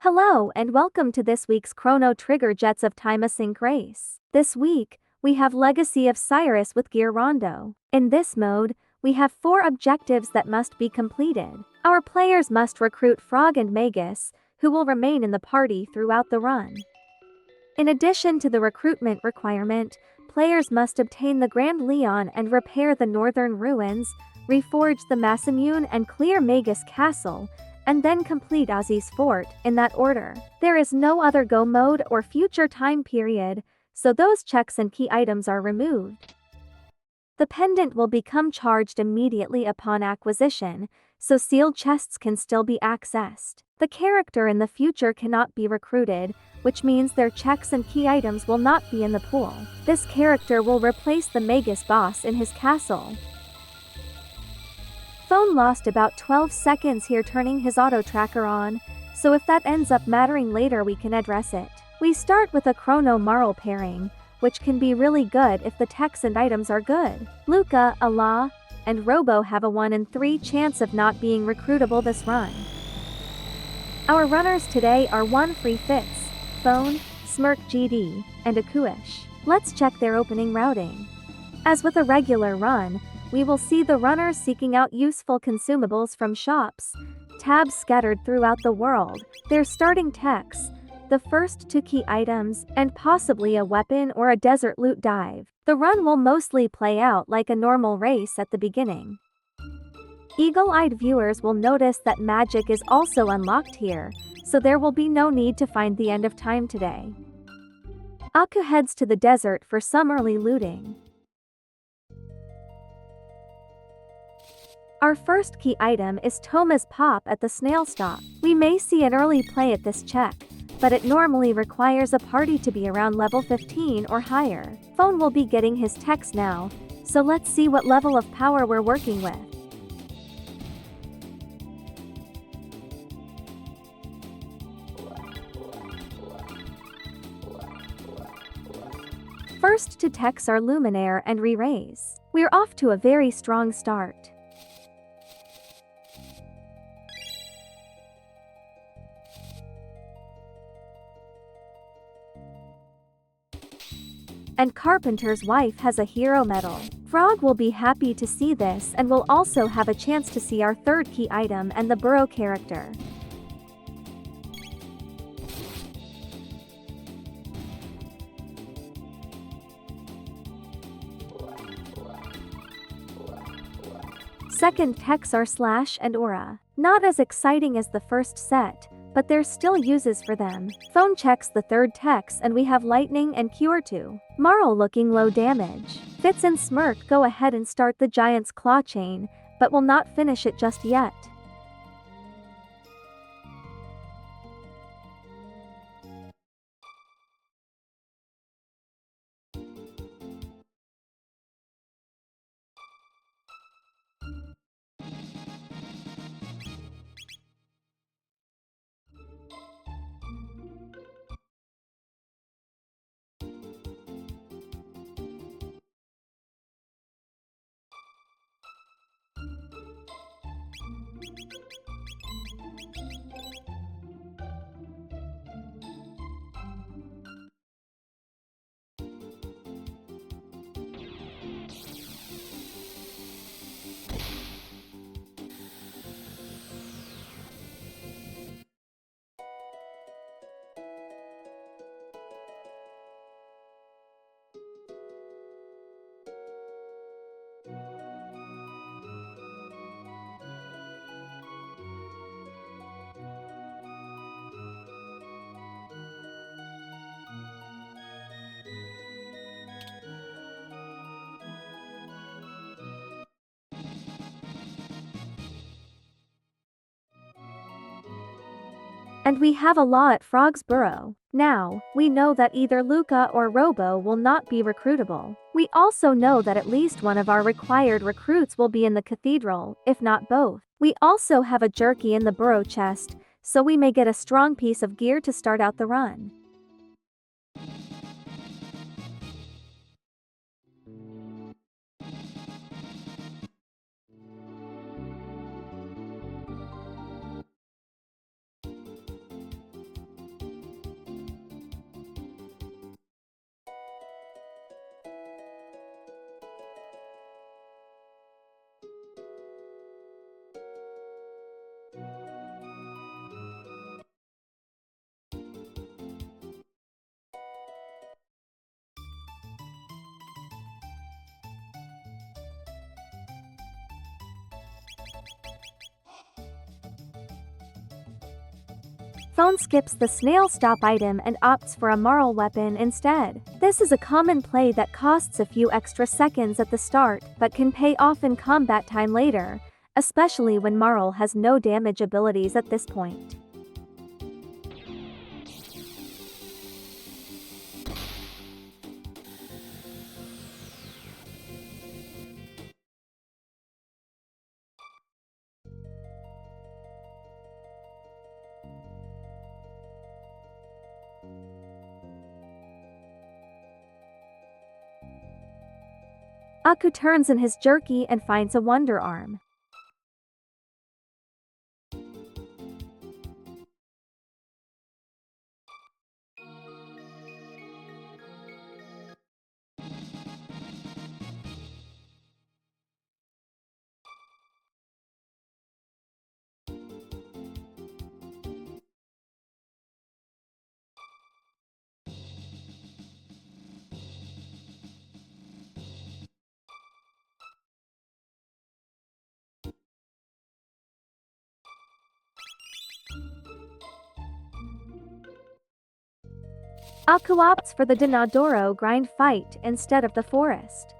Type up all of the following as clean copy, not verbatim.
Hello and welcome to this week's Chrono Trigger Jets of Time Async race. This week, we have Legacy of Cyrus with Gear Rando. In this mode, we have 4 objectives that must be completed. Our players must recruit Frog and Magus, who will remain in the party throughout the run. In addition to the recruitment requirement, players must obtain the Grand Leon and repair the Northern Ruins, reforge the Masamune and clear Magus Castle, and then complete Ozzy's fort, in that order. There is no other go mode or future time period, so those checks and key items are removed. The pendant will become charged immediately upon acquisition, so sealed chests can still be accessed. The character in the future cannot be recruited, which means their checks and key items will not be in the pool. This character will replace the Magus boss in his castle. Phone lost about 12 seconds here turning his auto tracker on, so if that ends up mattering later we can address it. We start with a Chrono Marl pairing, which can be really good if the techs and items are good. Luca, Allah, and Robo have a 1 in 3 chance of not being recruitable this run. Our runners today are OneFreeFitz, Phone, smercjd, and akuheish. Let's check their opening routing. As with a regular run, we will see the runners seeking out useful consumables from shops, tabs scattered throughout the world, their starting techs, the first 2 key items, and possibly a weapon or a desert loot dive. The run will mostly play out like a normal race at the beginning. Eagle-eyed viewers will notice that magic is also unlocked here, so there will be no need to find the end of time today. Aku heads to the desert for some early looting. Our first key item is Toma's Pop at the snail stop. We may see an early play at this check, but it normally requires a party to be around level 15 or higher. Phone will be getting his techs now, so let's see what level of power we're working with. First 2 techs are Luminaire and Re-Raise. We're off to a very strong start. And Carpenter's wife has a hero medal. Frog will be happy to see this and will also have a chance to see our 3rd key item and the Burrow character. Second techs are Slash and Aura. Not as exciting as the first set, but there's still uses for them. Phone checks the 3rd techs and we have Lightning and Cure 2. Marl looking low damage. Fitz and Smirk go ahead and start the Giant's Claw chain, but will not finish it just yet. And we have a law at Frog's Burrow. Now, we know that either Luca or Robo will not be recruitable. We also know that at least one of our required recruits will be in the cathedral, if not both. We also have a jerky in the Burrow chest, so we may get a strong piece of gear to start out the run. Phone skips the snail stop item and opts for a marl weapon instead. This is a common play that costs a few extra seconds at the start but can pay off in combat time later, especially when marl has no damage abilities at this point. Aku turns in his jerky and finds a wonder arm. Aku opts for the Dinadoro grind fight instead of the forest.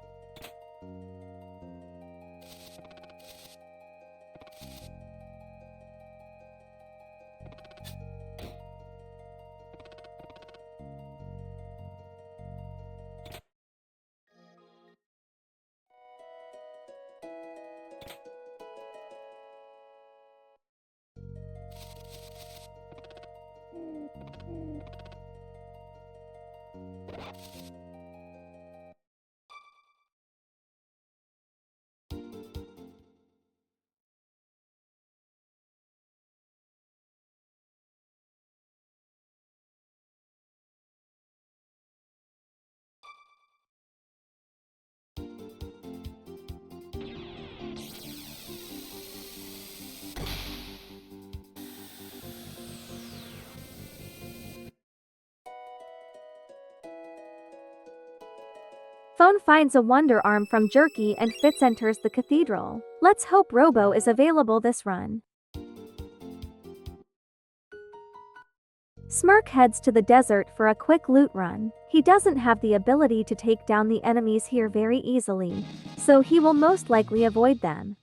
Phone finds a wonder arm from Jerky and Fitz enters the cathedral. Let's hope Robo is available this run. Smirk heads to the desert for a quick loot run. He doesn't have the ability to take down the enemies here very easily, so he will most likely avoid them.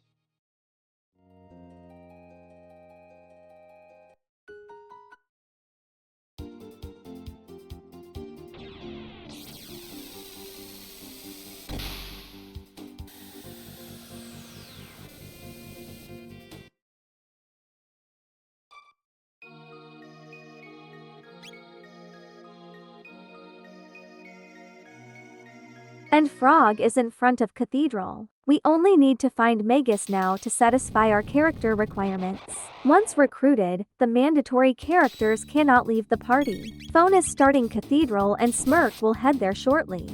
And Frog is in front of Cathedral. We only need to find Magus now to satisfy our character requirements. Once recruited, the mandatory characters cannot leave the party. Phone is starting Cathedral and Smirk will head there shortly.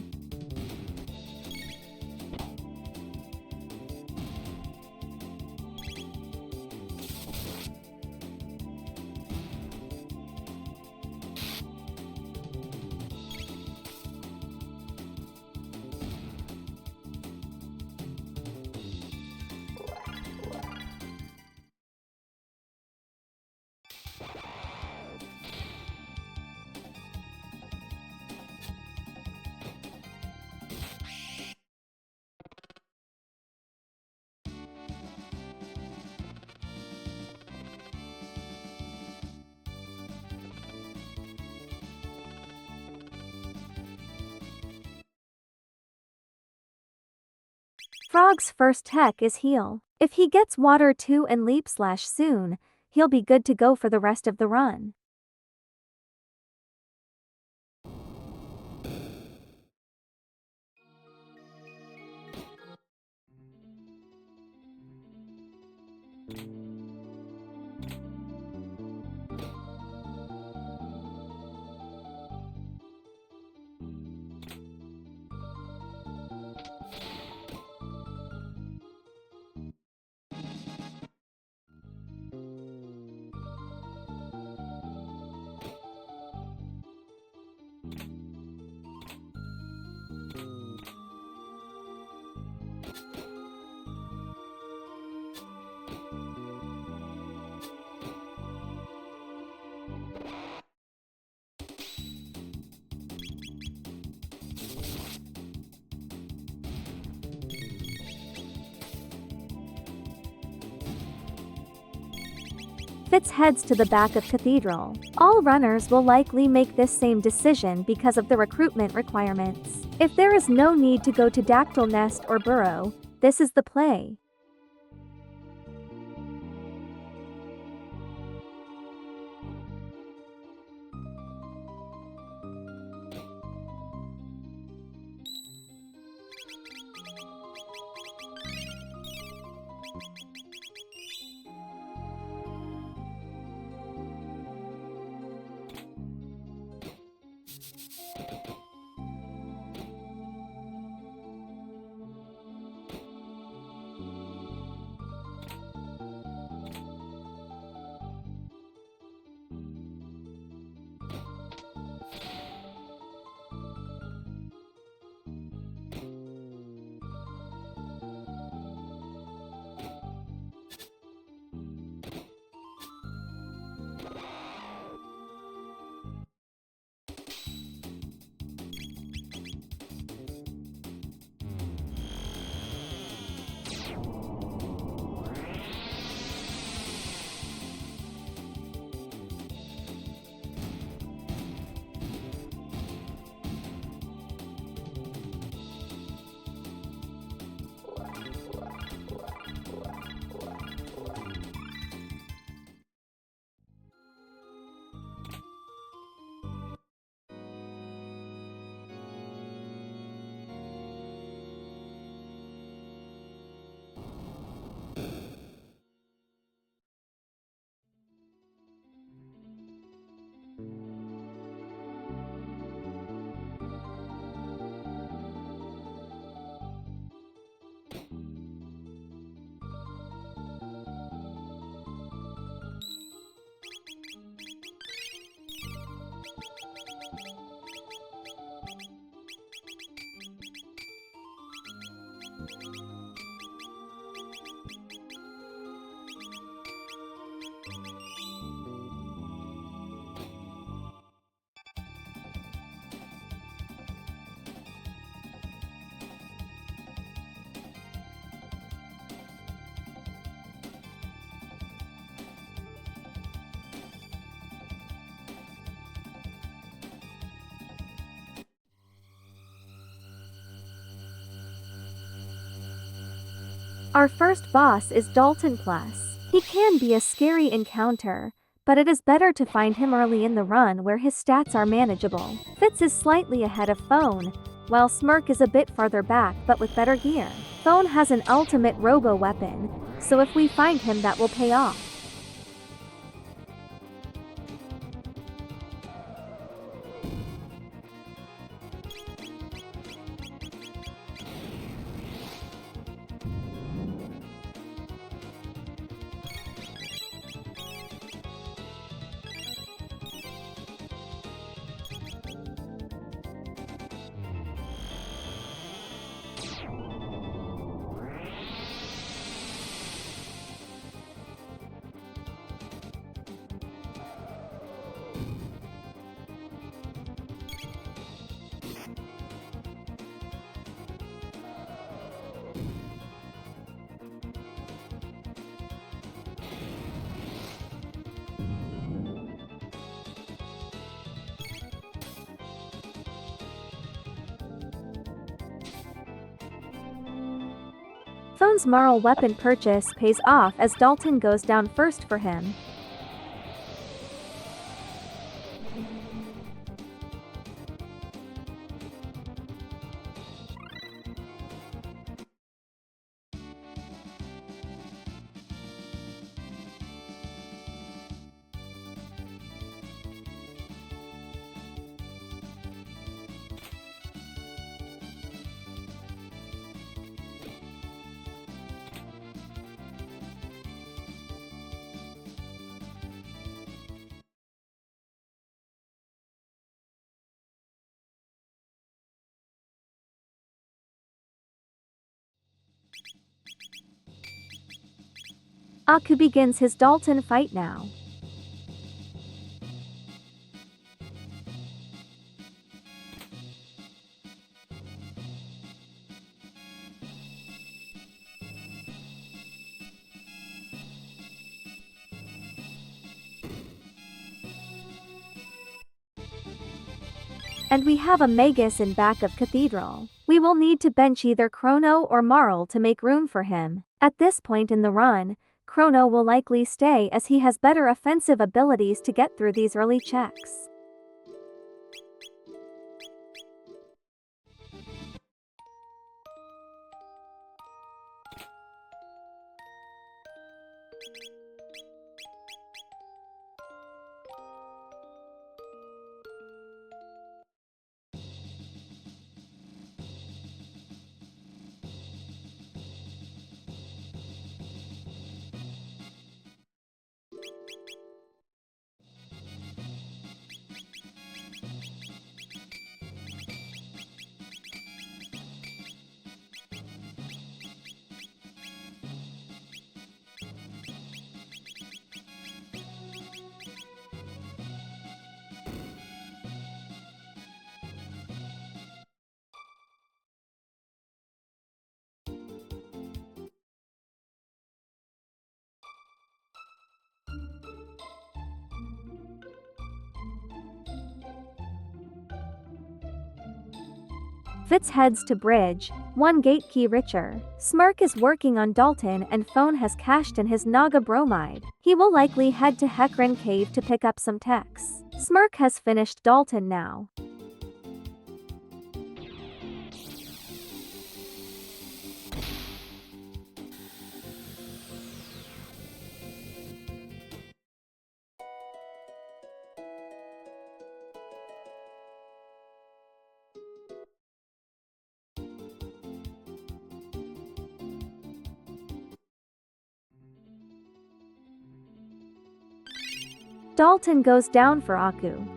Frog's first tech is Heal. If he gets Water 2 and Leap Slash soon, he'll be good to go for the rest of the run. Fitz heads to the back of Cathedral. All runners will likely make this same decision because of the recruitment requirements. If there is no need to go to Dactyl Nest or Burrow, this is the play. Our first boss is Dalton Plus. He can be a scary encounter, but it is better to find him early in the run where his stats are manageable. Fitz is slightly ahead of Phone, while Smirk is a bit farther back but with better gear. Phone has an ultimate robo weapon, so if we find him that will pay off. Phone's moral weapon purchase pays off as Dalton goes down first for him. Aku begins his Dalton fight now. And we have a Magus in back of Cathedral. We will need to bench either Chrono or Marl to make room for him. At this point in the run, Chrono will likely stay as he has better offensive abilities to get through these early checks. Fitz heads to bridge, one gate key richer. Smirk is working on Dalton and Phone has cashed in his Naga bromide. He will likely head to Hecarim Cave to pick up some techs. Smirk has finished Dalton now. Dalton goes down for Aku.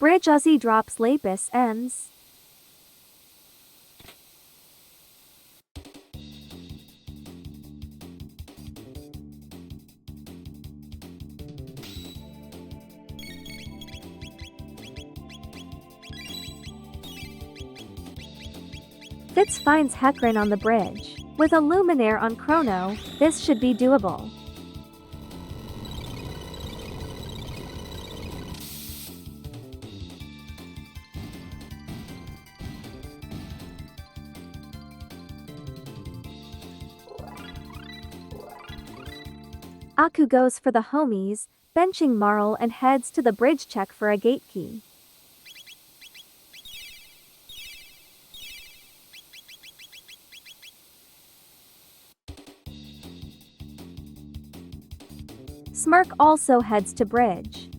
Bridge Uzi drops Lapis ends. Fitz finds Hecarim on the bridge. With a Luminaire on Chrono, this should be doable. Aku goes for the homies, benching Marl and heads to the bridge check for a gate key. Smirk also heads to bridge.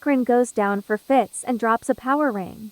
Hecarim goes down for Fitz and drops a power ring.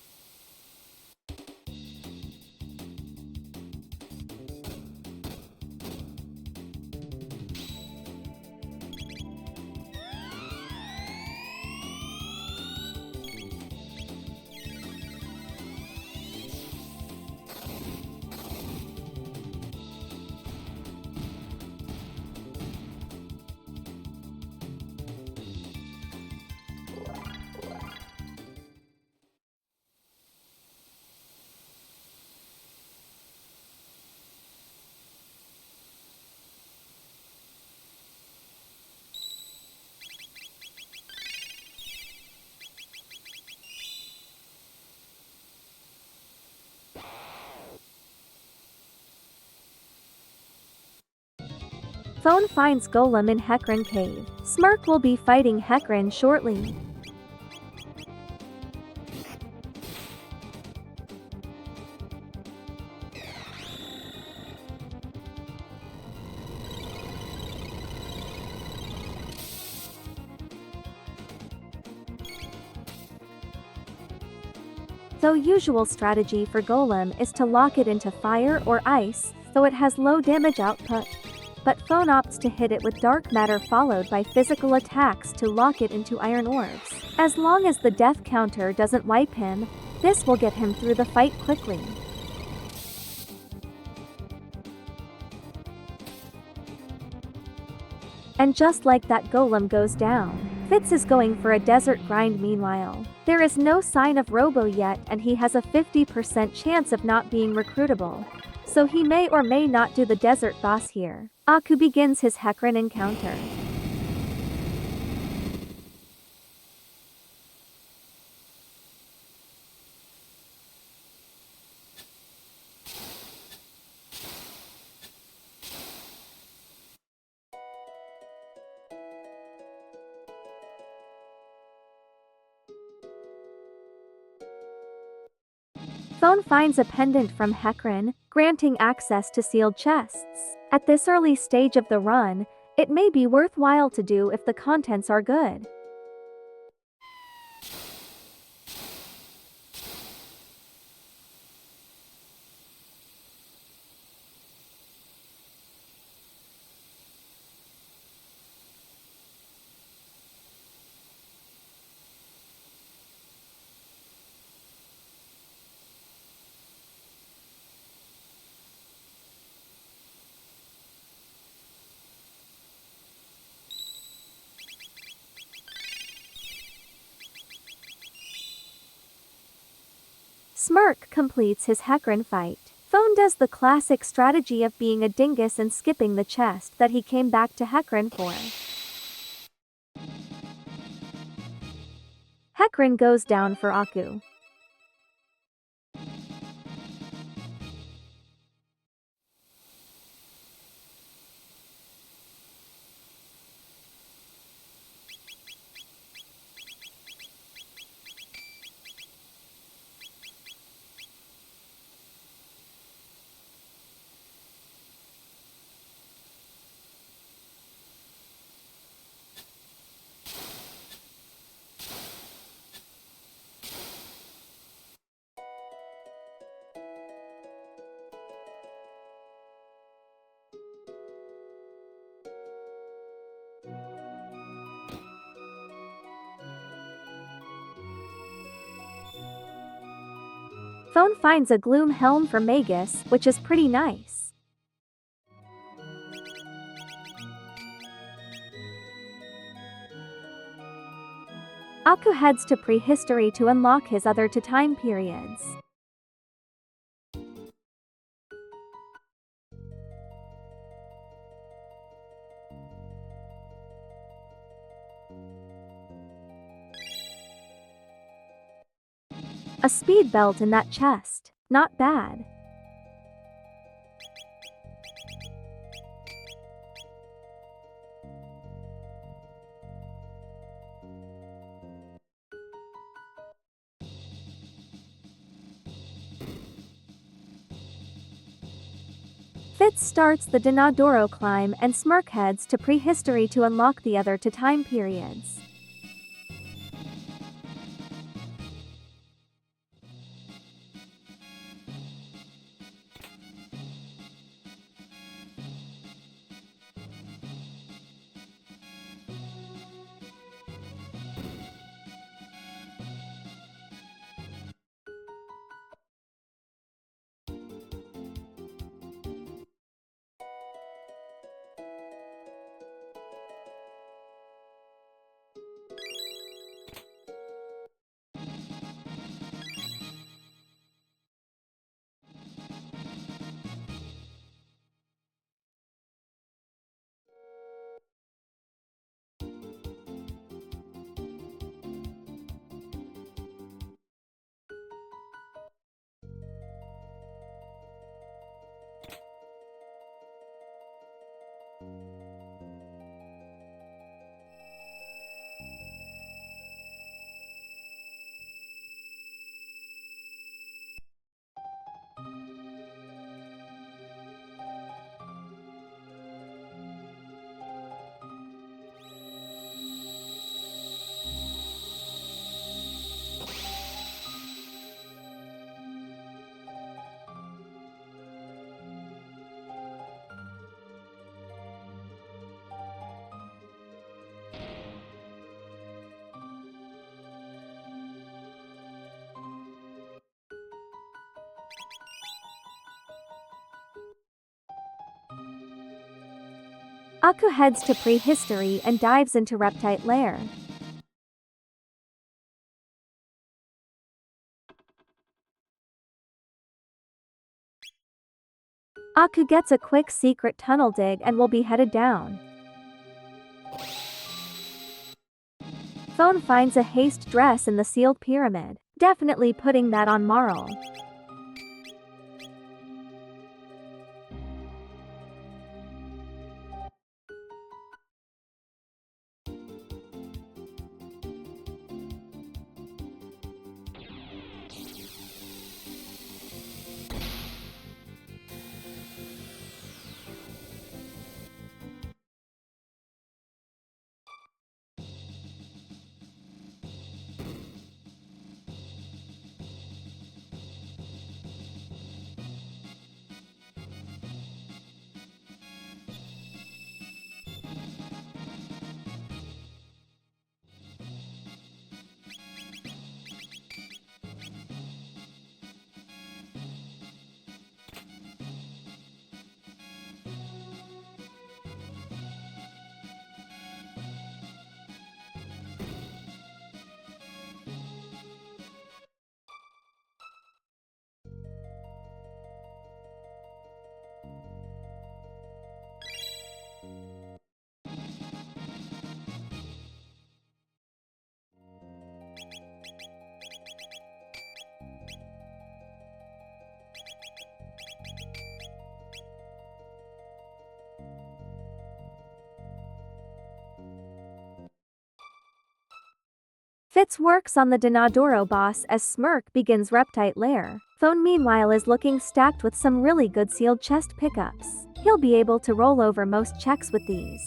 Phone finds Golem in Hecarim cave. Smirk will be fighting Hecarim shortly. So usual strategy for Golem is to lock it into fire or ice, so it has low damage output. But Phone opts to hit it with dark matter followed by physical attacks to lock it into iron orbs. As long as the death counter doesn't wipe him, this will get him through the fight quickly. And just like that, Golem goes down. Fitz is going for a desert grind meanwhile. There is no sign of Robo yet and he has a 50% chance of not being recruitable. So he may or may not do the desert boss here. Aku begins his Hecarim encounter. Phone finds a pendant from Hecarim, granting access to sealed chests. At this early stage of the run, it may be worthwhile to do if the contents are good. Smirk completes his Hecarim fight. Phone does the classic strategy of being a dingus and skipping the chest that he came back to Hecarim for. Hecarim goes down for Aku. Phone finds a gloom helm for Magus, which is pretty nice. Aku heads to prehistory to unlock his other two time periods. A speed belt in that chest. Not bad. Fitz starts the Dinadoro climb and Smirk heads to prehistory to unlock the other two time periods. Aku heads to prehistory and dives into reptite lair. Aku gets a quick secret tunnel dig and will be headed down. Phone finds a haste dress in the sealed pyramid, definitely putting that on Marl. Fitz works on the Denadoro boss as Smirk begins reptite lair. Phone meanwhile is looking stacked with some really good sealed chest pickups. He'll be able to roll over most checks with these.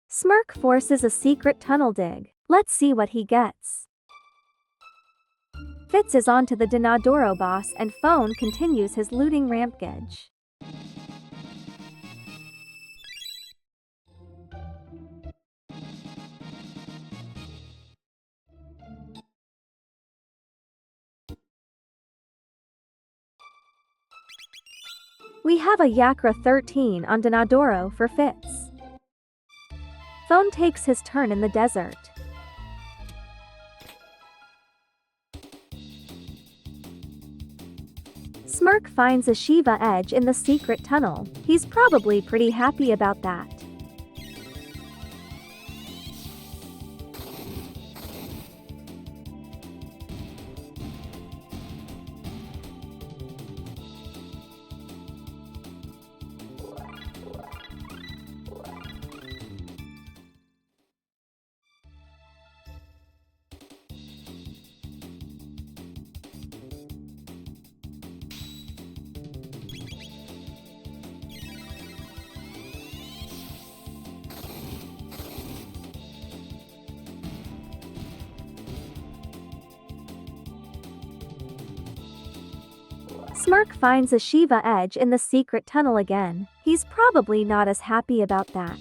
Smirk forces a secret tunnel dig. Let's see what he gets. Fitz is on to the Denadoro boss and Phone continues his looting rampage. We have a Yakra 13 on Denadoro for Fitz. Phone takes his turn in the desert. Smirk finds a Shiva edge in the secret tunnel. He's probably pretty happy about that. Smirk finds a Shiva edge in the secret tunnel again. He's probably not as happy about that.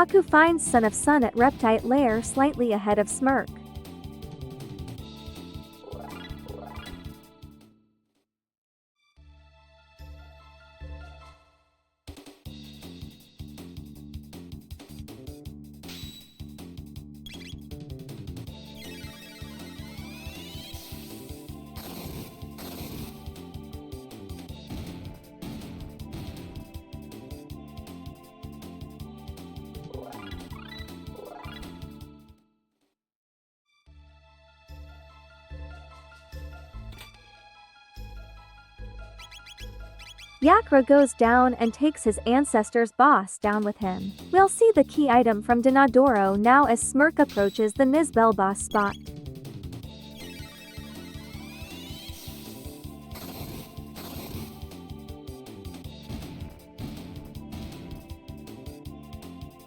Aku finds Son of Sun at reptite lair slightly ahead of Smirk. Yakra goes down and takes his ancestor's boss down with him. We'll see the key item from Dinadoro now as Smirk approaches the Nizbel boss spot.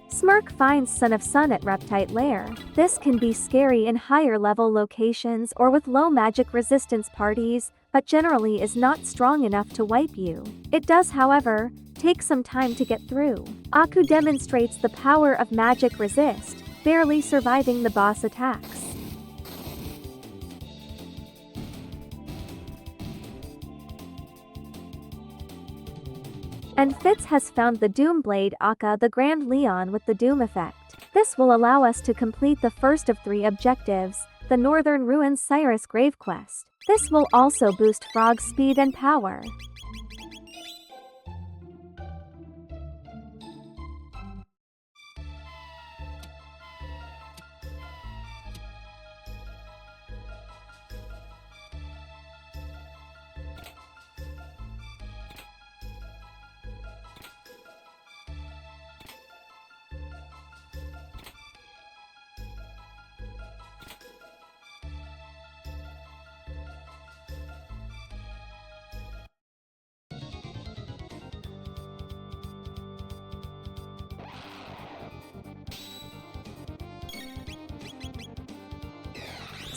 Smirk finds Son of Sun at Reptite Lair. This can be scary in higher level locations or with low magic resistance parties, but generally is not strong enough to wipe you. It does, however, take some time to get through. Aku demonstrates the power of magic resist, barely surviving the boss attacks. And Fitz has found the Doom Blade Akka the Grand Leon with the Doom effect. This will allow us to complete the first of 3 objectives, the Northern Ruins Cyrus Grave Quest. This will also boost Frog's speed and power.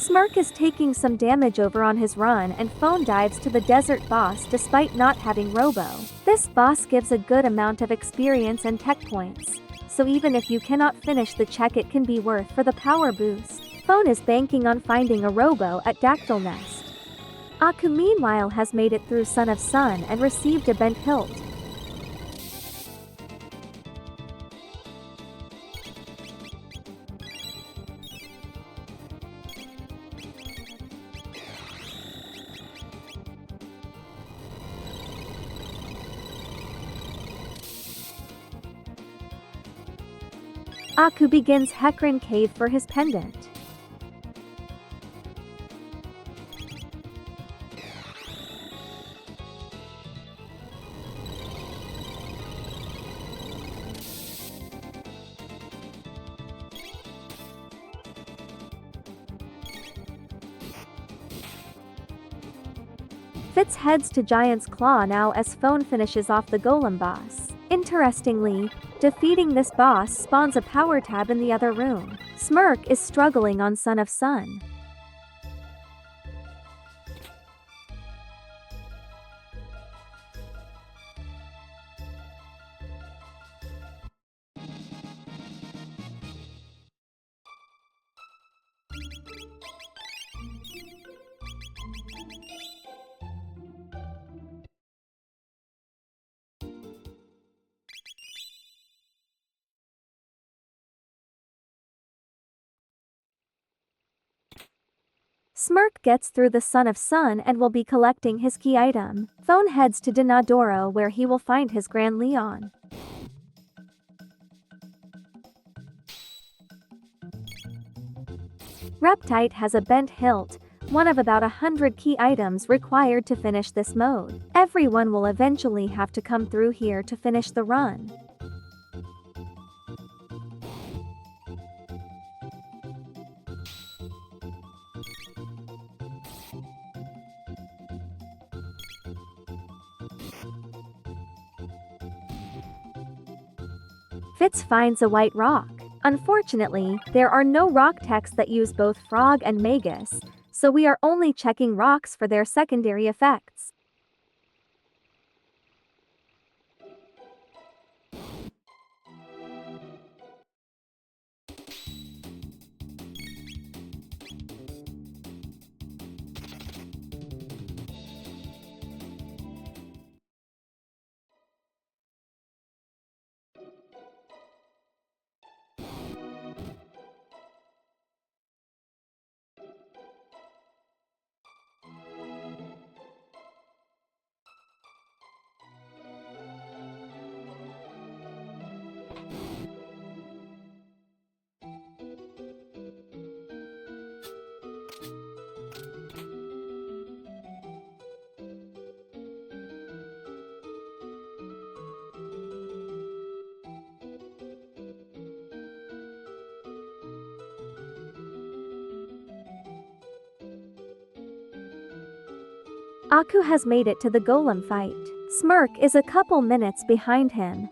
Smirk is taking some damage over on his run and phone dives to the desert boss despite not having Robo. This boss gives a good amount of experience and tech points, so even if you cannot finish the check it can be worth for the power boost. Phone is banking on finding a Robo at Dactyl Nest. Aku meanwhile has made it through Son of Sun and received a bent hilt. Aku begins Hecarim Cave for his pendant. Fitz heads to Giant's Claw now as Phone finishes off the Golem boss. Interestingly, defeating this boss spawns a power tab in the other room. Smirk is struggling on Son of Sun. Smirk gets through the Son of Sun and will be collecting his key item. Phone heads to Dinadoro where he will find his Grand Leon. Reptite has a bent hilt, one of about 100 key items required to finish this mode. Everyone will eventually have to come through here to finish the run. Fitz finds a white rock. Unfortunately, there are no rock techs that use both Frog and Magus, so we are only checking rocks for their secondary effects. Aku has made it to the golem fight. Smirk is a couple minutes behind him.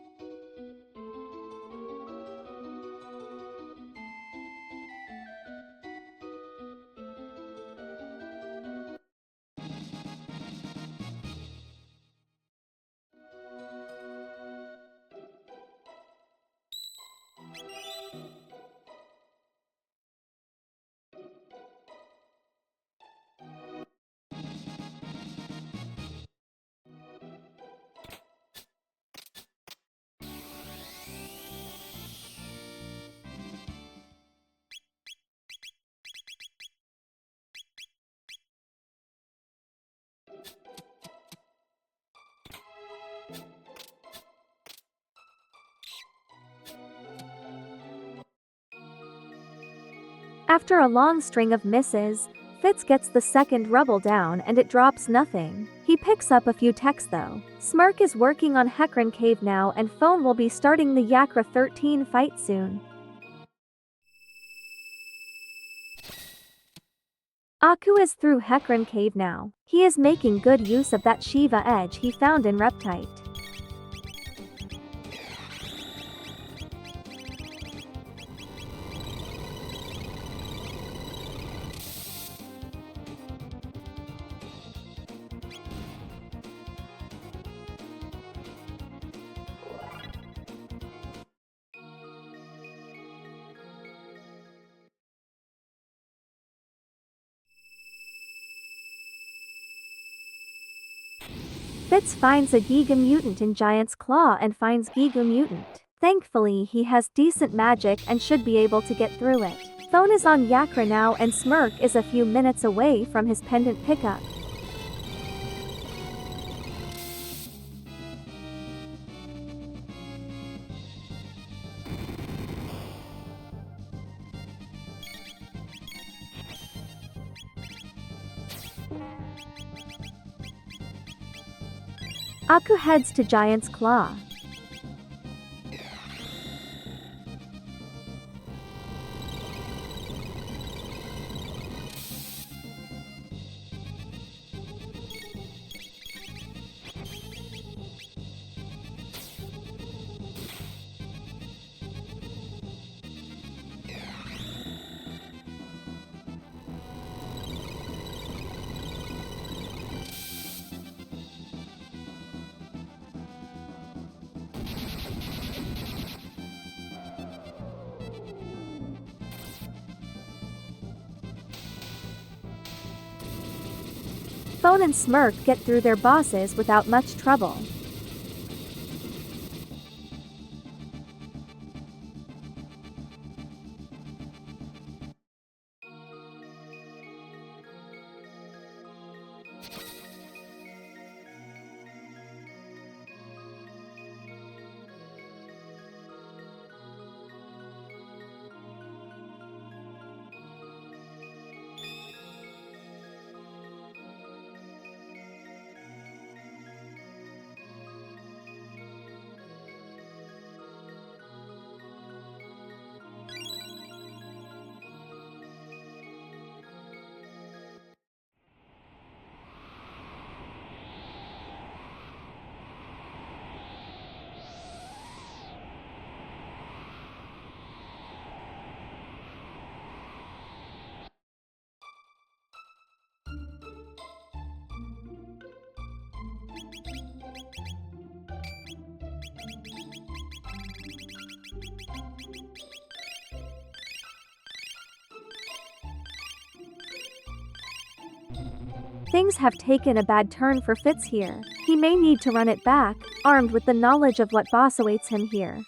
After a long string of misses, Fitz gets the second rubble down and it drops nothing. He picks up a few techs though. Smirk is working on Hecarim Cave now and Phone will be starting the Yakra 13 fight soon. Aku is through Hecarim Cave now. He is making good use of that Shiva edge he found in Reptite. Fitz finds a Giga Mutant in Giant's Claw and finds Giga Mutant. Thankfully he has decent magic and should be able to get through it. Phone is on Yakra now and Smirk is a few minutes away from his pendant pickup. Aku heads to Giant's Claw. Phone and Smirk get through their bosses without much trouble. Things have taken a bad turn for Fitz here. He may need to run it back, armed with the knowledge of what boss awaits him here.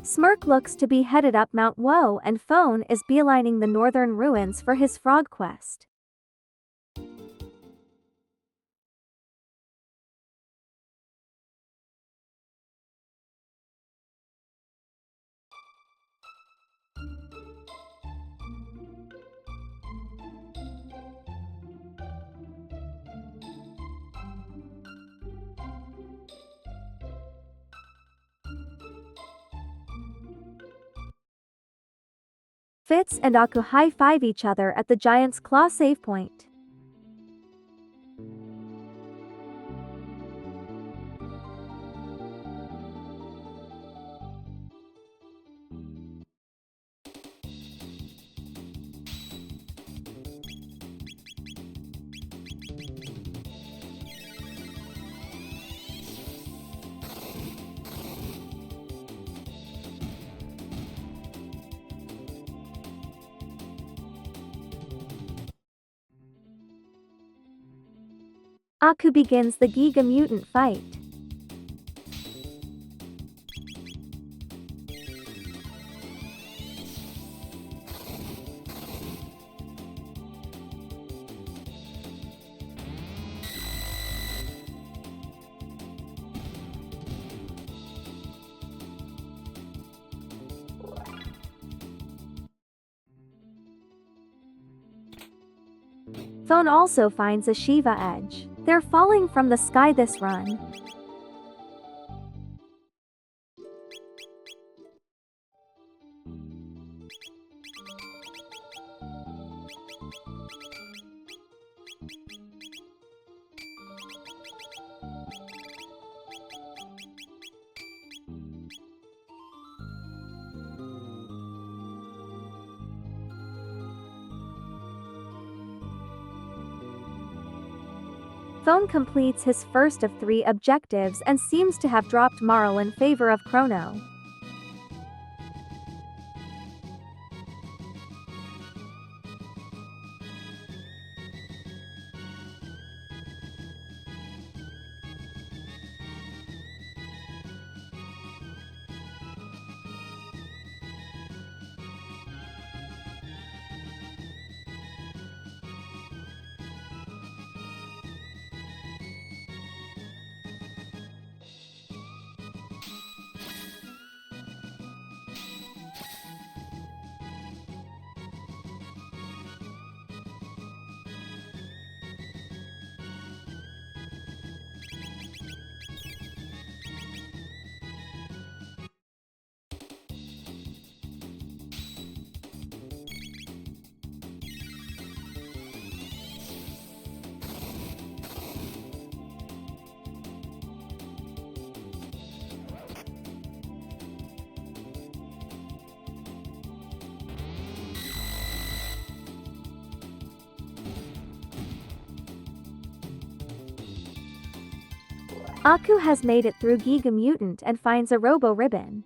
Smirk looks to be headed up Mount Woe and Phone is beelining the northern ruins for his frog quest. Fitz and Aku high-five each other at the giant's claw save point. Aku begins the Giga mutant fight. Phone also finds a Shiva edge. They're falling from the sky this run. Phone completes his first of 3 objectives and seems to have dropped Marl in favor of Chrono. Aku has made it through Giga Mutant and finds a Robo Ribbon.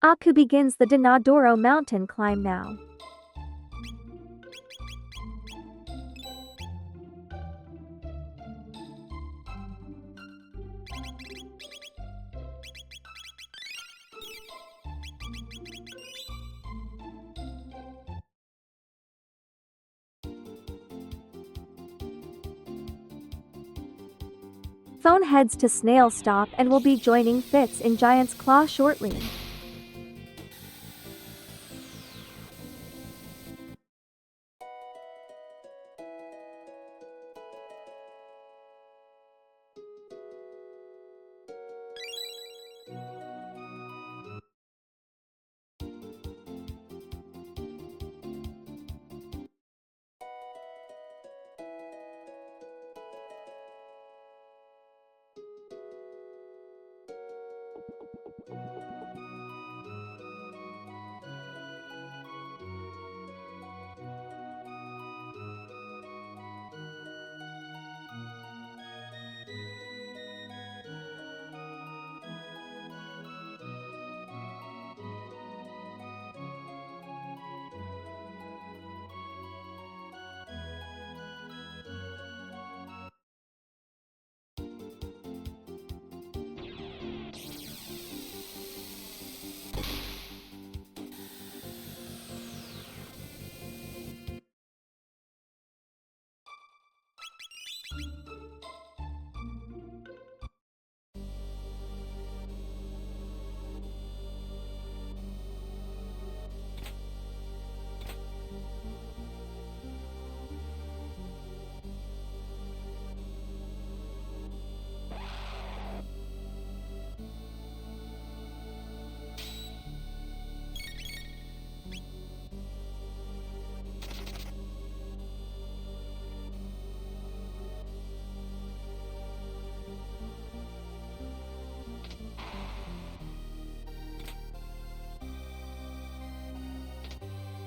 Aku begins the Denadoro mountain climb now. Phone heads to Snail Stop and will be joining Fitz in Giant's Claw shortly.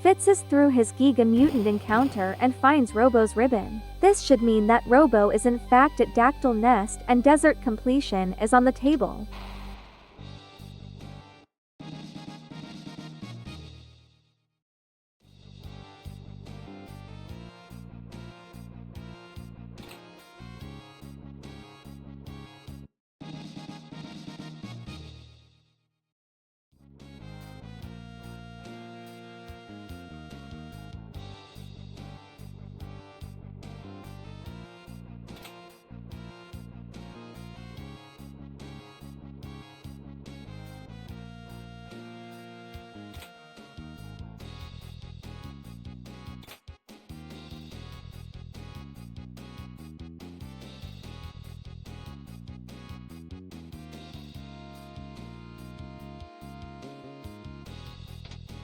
Fitz is through his Giga Mutant encounter and finds Robo's ribbon. This should mean that Robo is in fact at Dactyl Nest and desert completion is on the table.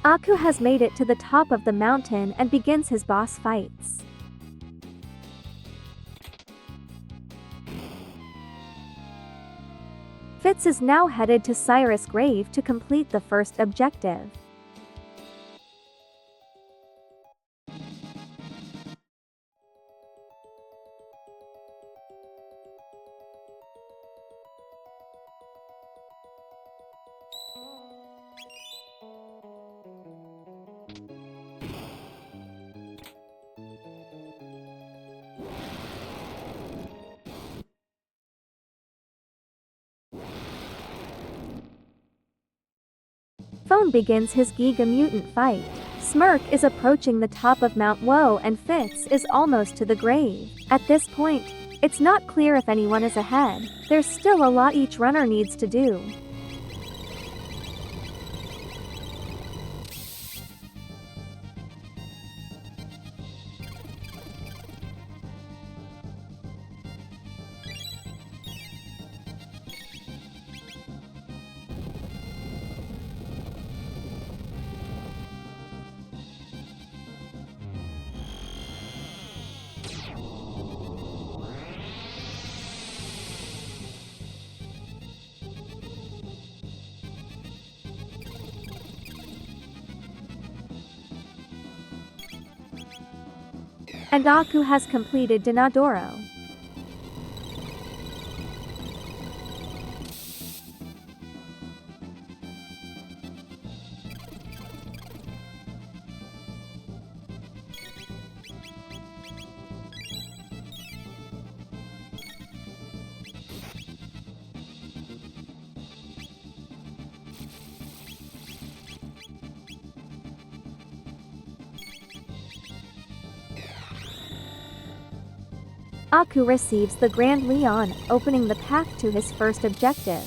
Aku has made it to the top of the mountain and begins his boss fights. Fitz is now headed to Cyrus' grave to complete the first objective. Phone begins his Giga Mutant fight. Smirk is approaching the top of Mount Woe and Fitz is almost to the grave. At this point, it's not clear if anyone is ahead. There's still a lot each runner needs to do. And Aku has completed Dinadoro. Aku receives the Grand Leon, opening the path to his first objective.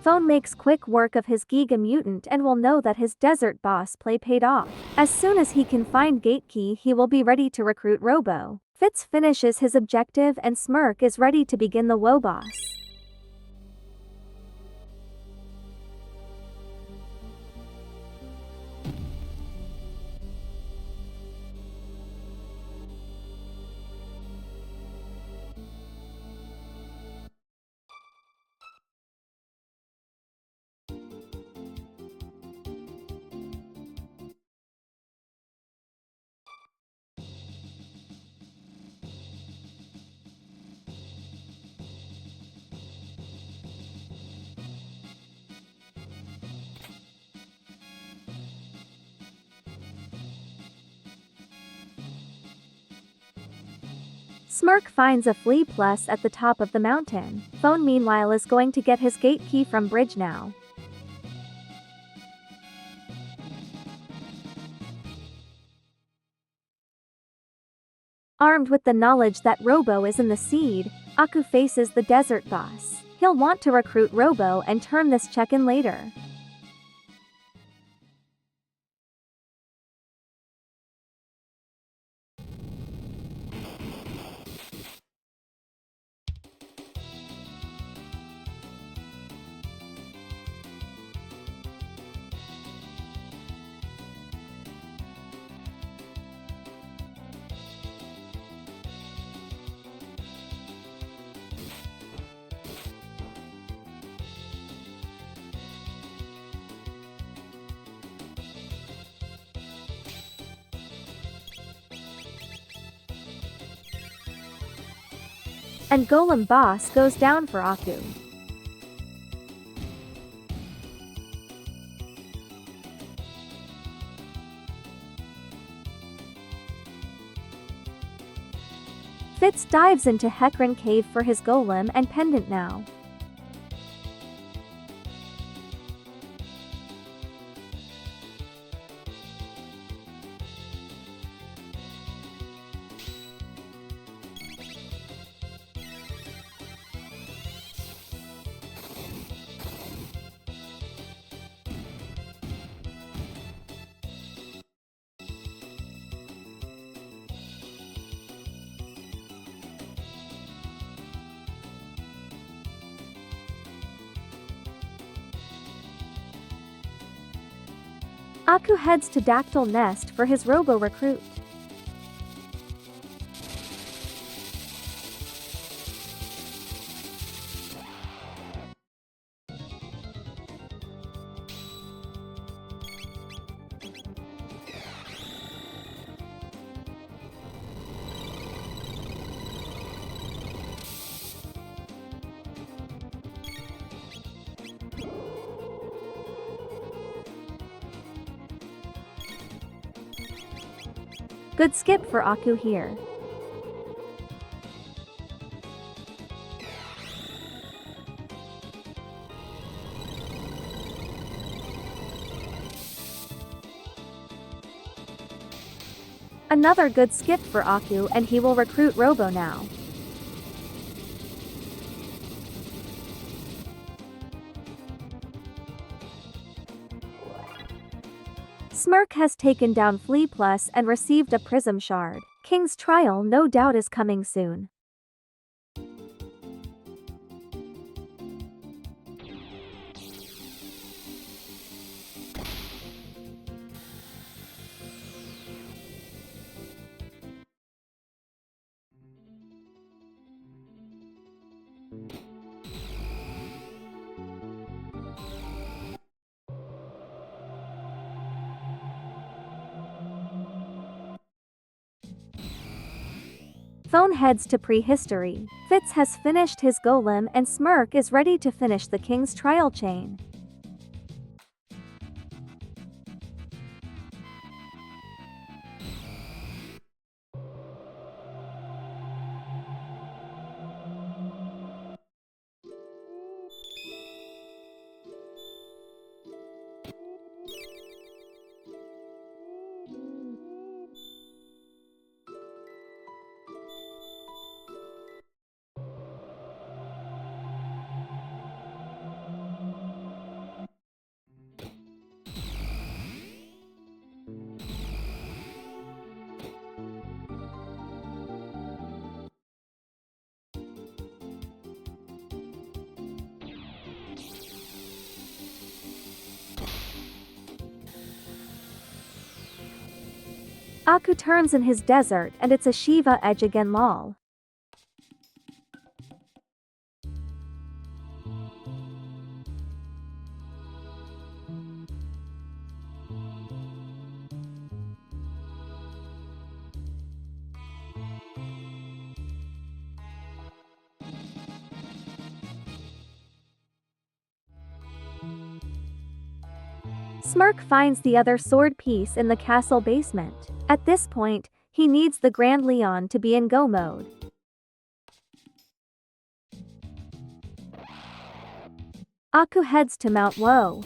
Phone makes quick work of his Giga Mutant and will know that his desert boss play paid off. As soon as he can find Gate Key, he will be ready to recruit Robo. Fitz finishes his objective and Smirk is ready to begin the Woe boss. Smirk finds a flea plus at the top of the mountain. Phone meanwhile is going to get his gate key from Bridge now. Armed with the knowledge that Robo is in the seed, Aku faces the desert boss. He'll want to recruit Robo and turn this check-in later. And Golem Boss goes down for Aku. Fitz dives into Hecarim Cave for his golem and pendant now. Aku heads to Dactyl Nest for his robo-recruit. Good skip for Aku here. Another good skip for Aku, and he will recruit Robo now. Smirk has taken down Flea Plus and received a Prism Shard. King's Trial no doubt is coming soon. Phone heads to prehistory. Fitz has finished his golem and Smirk is ready to finish the King's Trial chain. Aku turns in his desert and it's a Shiva edge again lol. Smirk finds the other sword piece in the castle basement. At this point, he needs the Grand Leon to be in go mode. Aku heads to Mount Woe.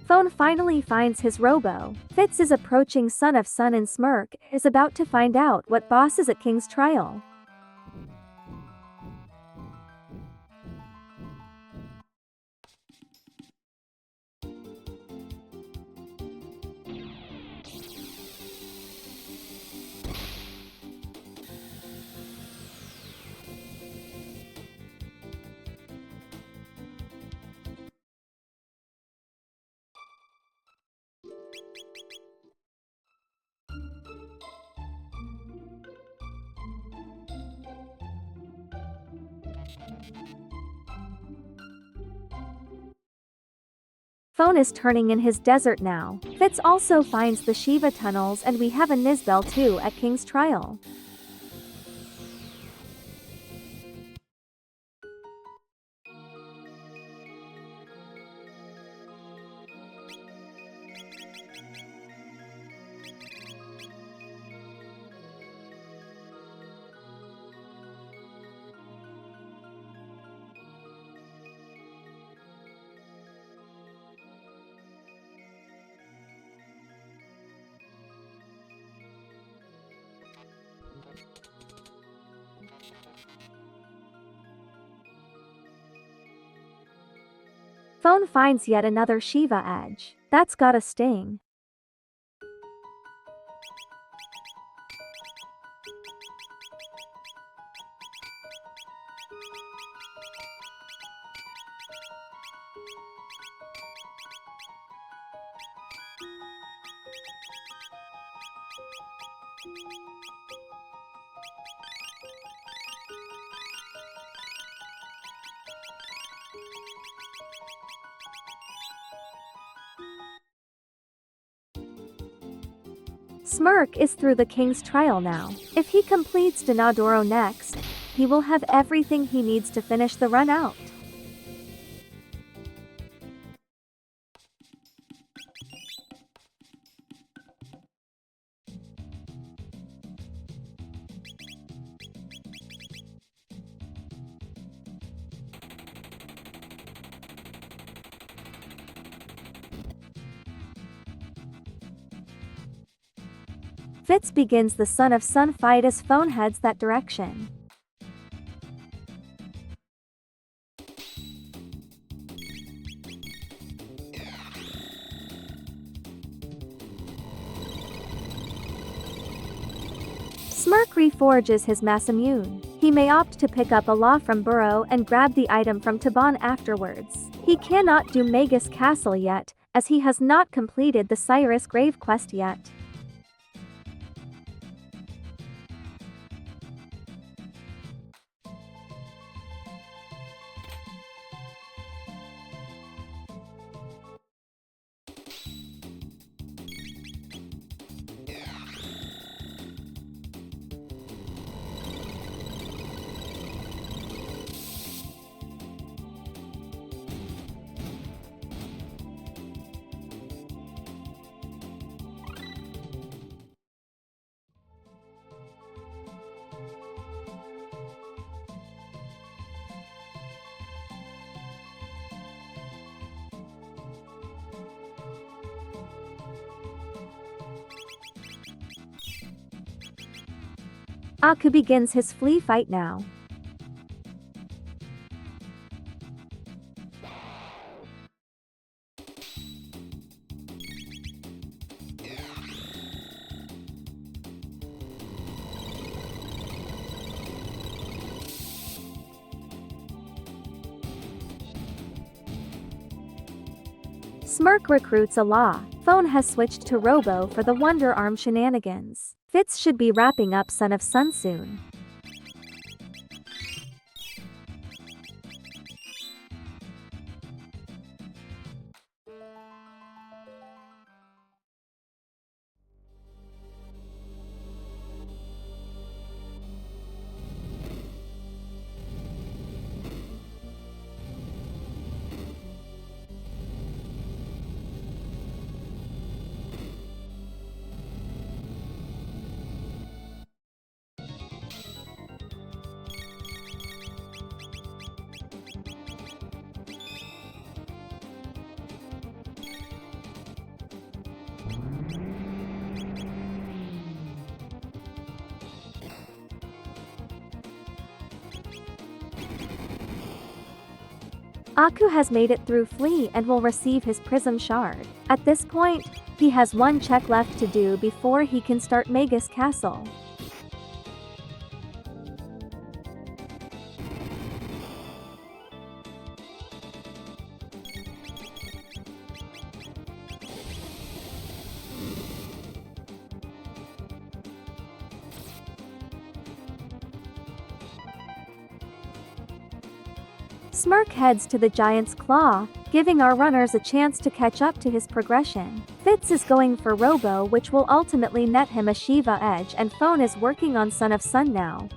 Phone finally finds his robo. Fitz is approaching Son of Sun and Smirk is about to find out what boss is at King's trial. Phone is turning in his desert now. Fitz also finds the Shiva tunnels and we have a Nizbel too at King's trial. Phone finds yet another Shiva edge. That's gotta sting. Smirk is through the King's trial now. If he completes Donadoro next, he will have everything he needs to finish the run out. Fitz begins the Son of Sun fight as Phone heads that direction. Smirk reforges his Masamune. He may opt to pick up a law from Burrow and grab the item from Taban afterwards. He cannot do Magus Castle yet, as he has not completed the Cyrus grave quest yet. Aku begins his flea fight now. Smirk recruits a law. Phone has switched to Robo for the Wonder Arm shenanigans. Fitz should be wrapping up Son of Sun soon. Aku has made it through Flea and will receive his prism shard. At this point, he has one check left to do before he can start Magus Castle. Smirk heads to the Giant's Claw, giving our runners a chance to catch up to his progression. Fitz is going for Robo, which will ultimately net him a Shiva edge, and Phone is working on Son of Sun now.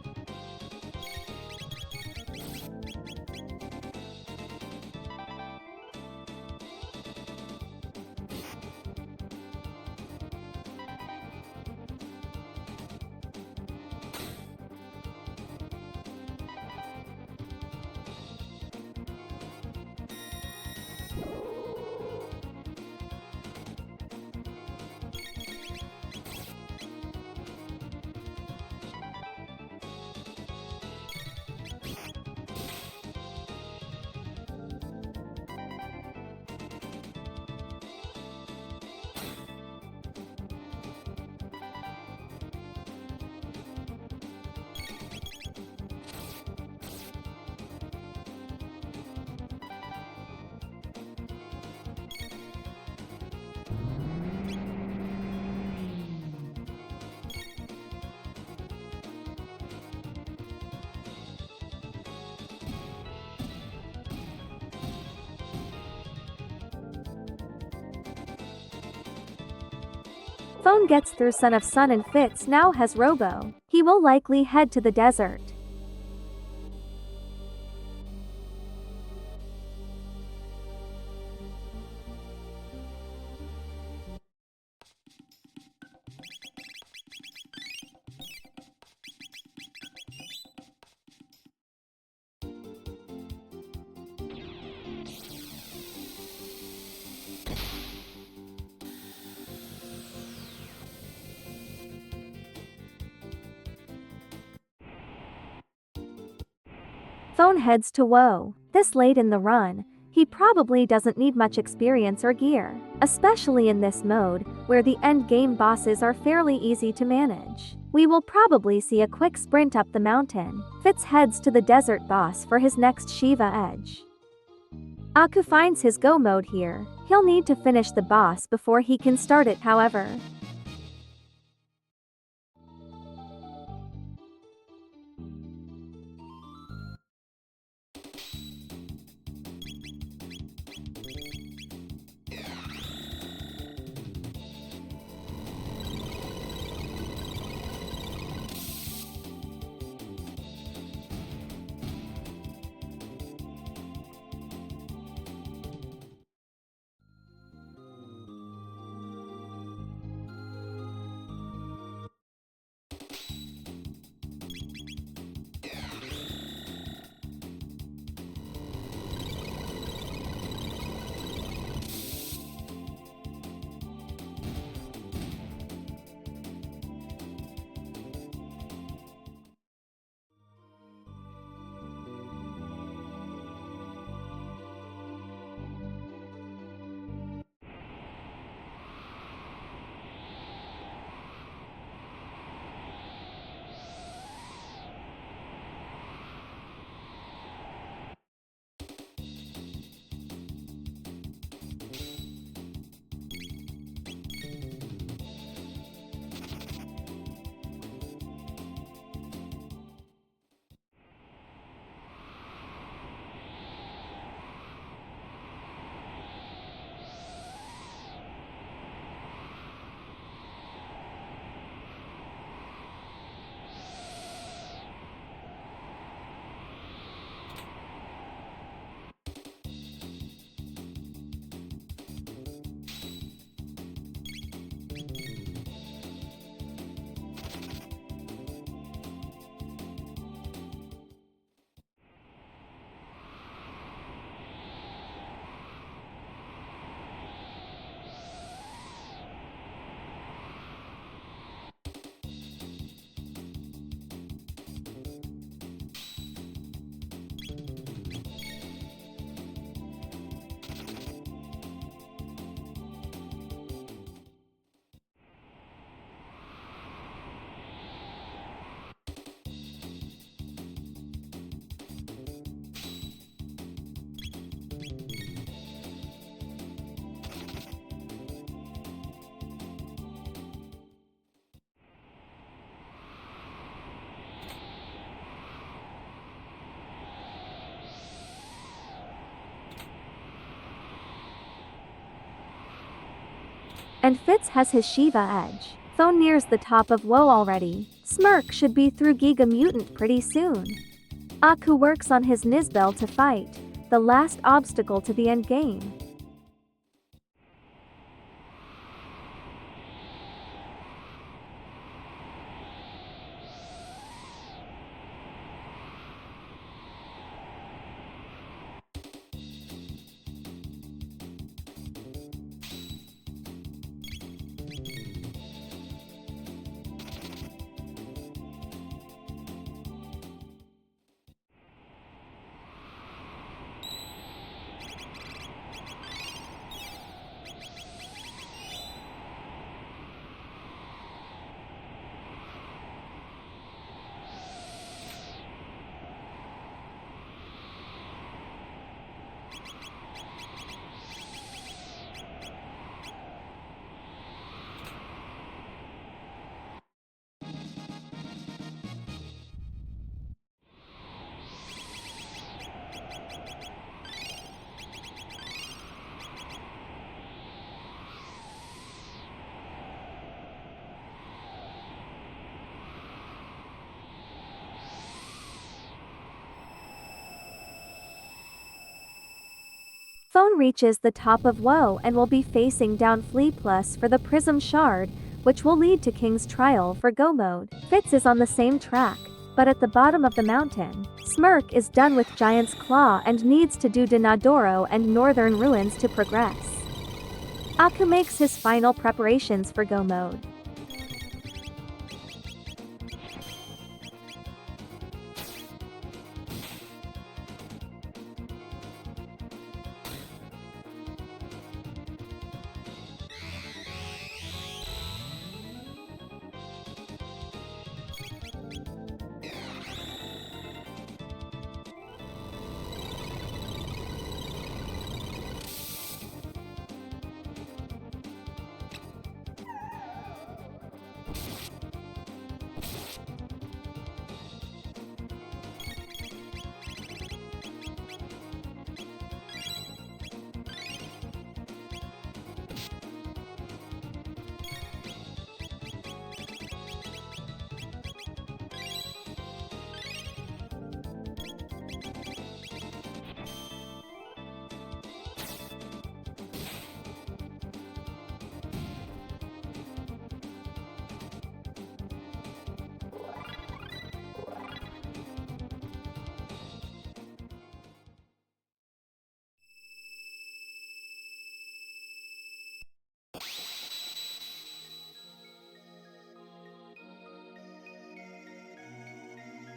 Phone gets through Son of Sun and Fitz now has Robo. He will likely head to the desert. Phone heads to Woe. This late in the run, he probably doesn't need much experience or gear, especially in this mode, where the endgame bosses are fairly easy to manage. We will probably see a quick sprint up the mountain. Fitz heads to the desert boss for his next Shiva edge. Aku finds his go mode here. He'll need to finish the boss before he can start it, however. And Fitz has his Shiva edge. Phone nears the top of Woe already. Smirk should be through Giga Mutant pretty soon. Aku works on his Nizbel to fight, the last obstacle to the endgame. Phone reaches the top of Woe and will be facing down Flea Plus for the Prism Shard, which will lead to King's Trial for Go Mode. Fitz is on the same track, but at the bottom of the mountain. Smirk is done with Giant's Claw and needs to do Denadoro and Northern Ruins to progress. Aku makes his final preparations for Go Mode.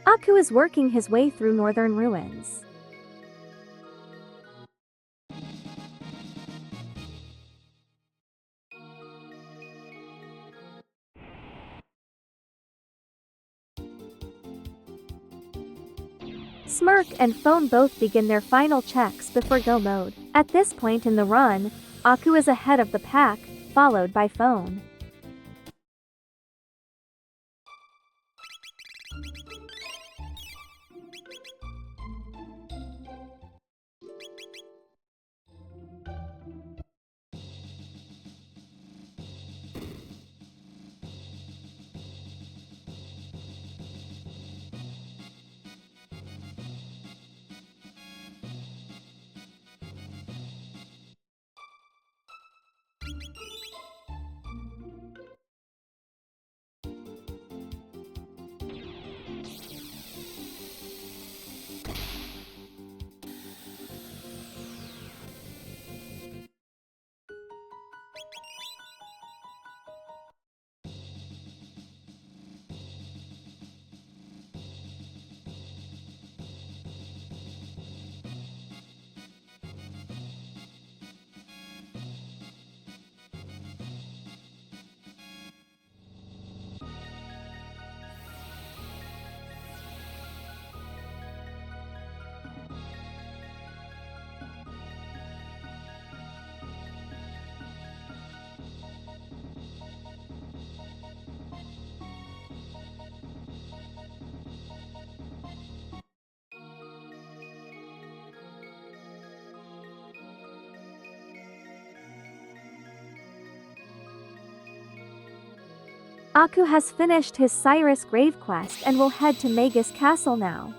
Aku is working his way through Northern Ruins. Smirk and Phone both begin their final checks before Go Mode. At this point in the run, Aku is ahead of the pack, followed by Phone. Aku has finished his Cyrus grave quest and will head to Magus Castle now.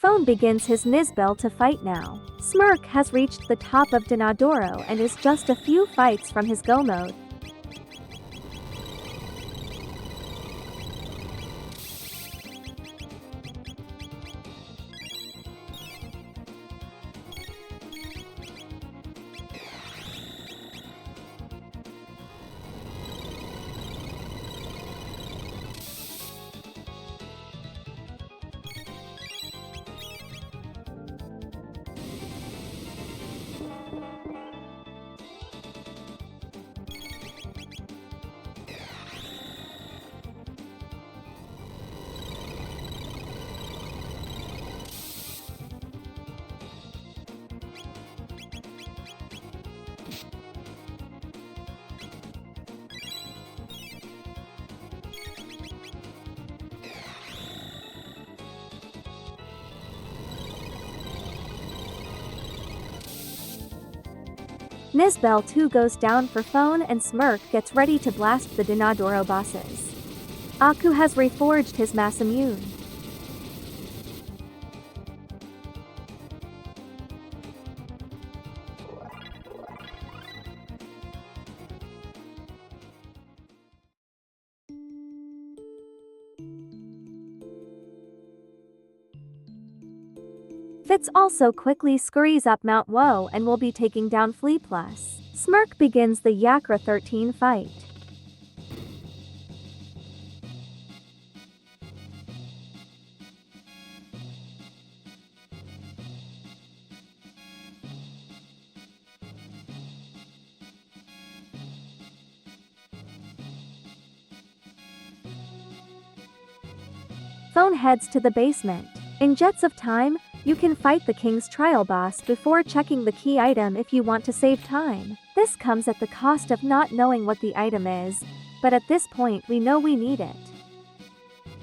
Phone begins his Nizbel to fight now. Smirk has reached the top of Dinadoro and is just a few fights from his go mode. Nizbel 2 goes down for Phone and Smirk gets ready to blast the Dinadoro bosses. Aku has reforged his mass immune. Fitz also quickly scurries up Mount Woe and will be taking down Flea Plus. Smirk begins the Yakra 13 fight. Phone heads to the basement. In Jets of Time, you can fight the King's Trial boss before checking the key item if you want to save time. This comes at the cost of not knowing what the item is, but at this point we know we need it.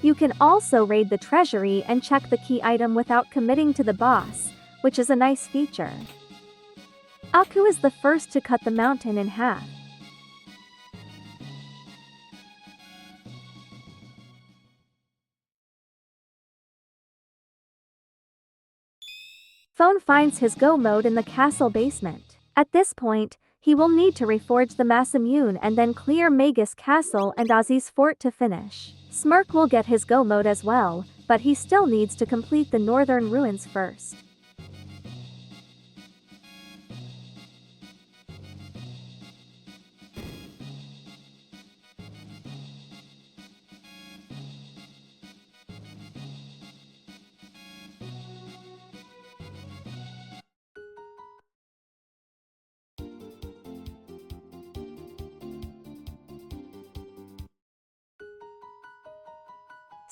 You can also raid the treasury and check the key item without committing to the boss, which is a nice feature. Aku is the first to cut the mountain in half. Phone finds his go mode in the castle basement. At this point, he will need to reforge the mass immune and then clear Magus Castle and Ozzy's fort to finish. Smirk will get his go mode as well, but he still needs to complete the northern ruins first.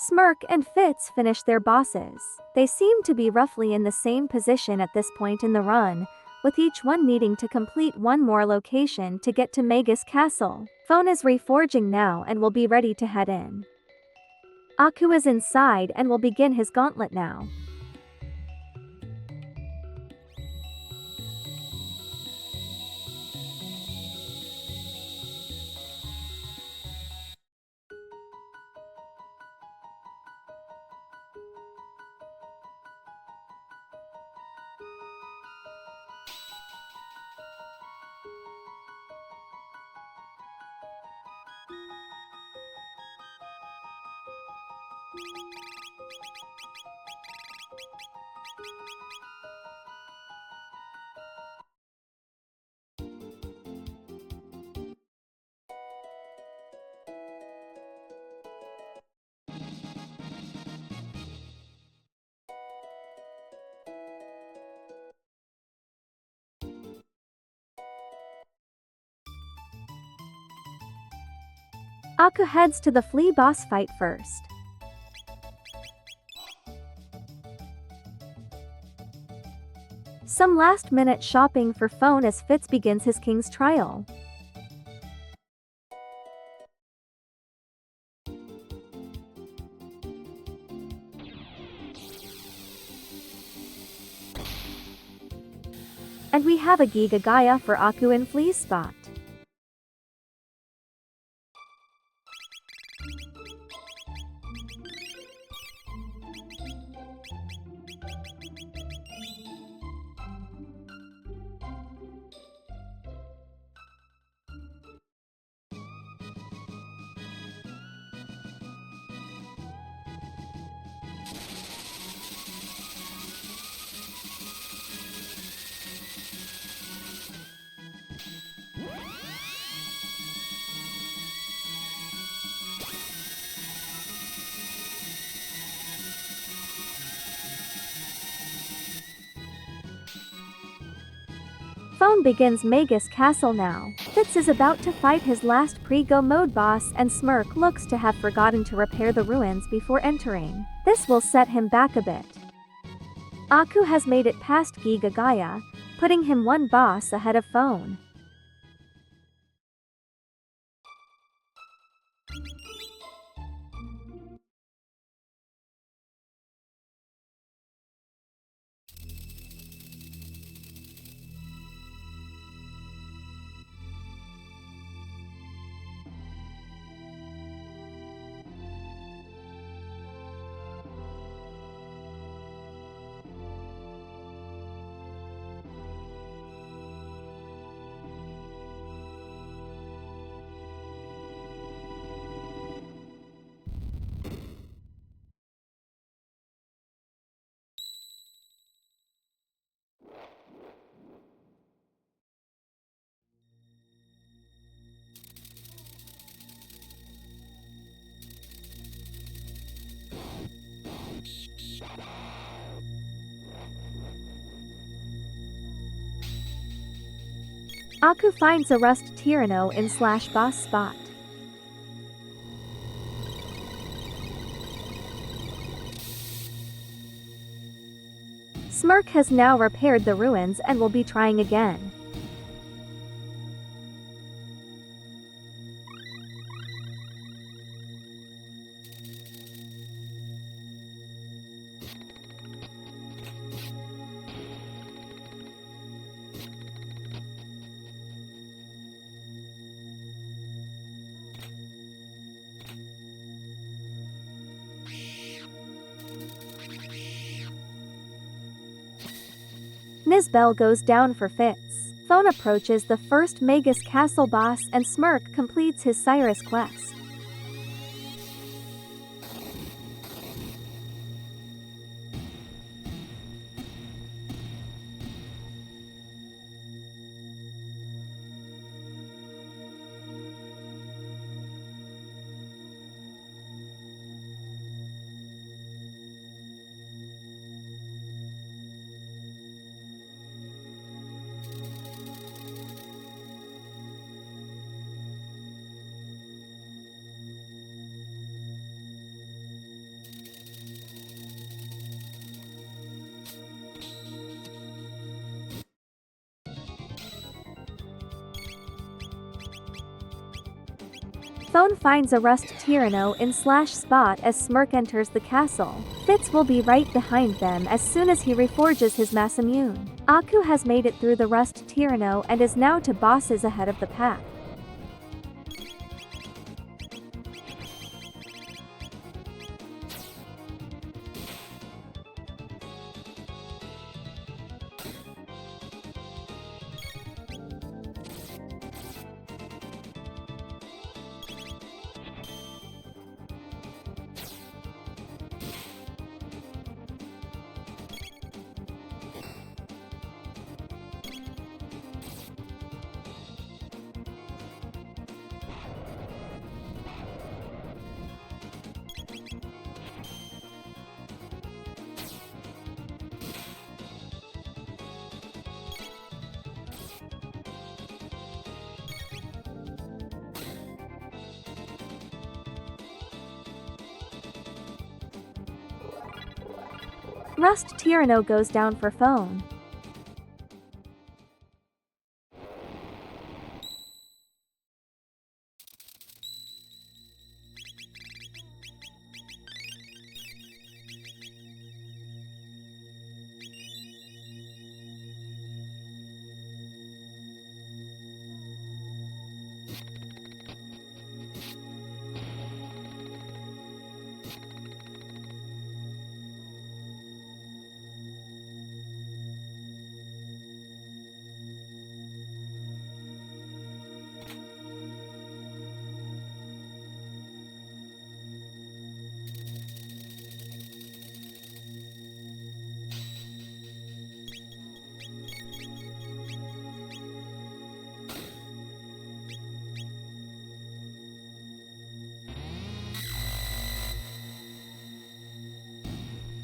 Smirk and Fitz finish their bosses. They seem to be roughly in the same position at this point in the run, with each one needing to complete one more location to get to Magus Castle. Phone is reforging now and will be ready to head in. Aku is inside and will begin his gauntlet now. Aku heads to the flea boss fight first. Some last-minute shopping for phone as Fitz begins his king's trial. And we have a Giga Gaia for Aku in Flea's spot. Phone begins Magus Castle now. Fitz is about to fight his last pre-go mode boss and Smirk looks to have forgotten to repair the ruins before entering. This will set him back a bit. Aku has made it past Giga Gaia, putting him one boss ahead of Phone. Aku finds a Rust Tyranno in / boss spot. Smirk has now repaired the ruins and will be trying again. Nizbel goes down for Fitz. Phone approaches the first Magus Castle boss and Smirk completes his Cyrus quest. Phone finds a Rust Tyranno in / spot as Smirk enters the castle. Fitz will be right behind them as soon as he reforges his Masamune. Aku has made it through the Rust Tyranno and is now 2 bosses ahead of the pack. Rust Tyranno goes down for Phone.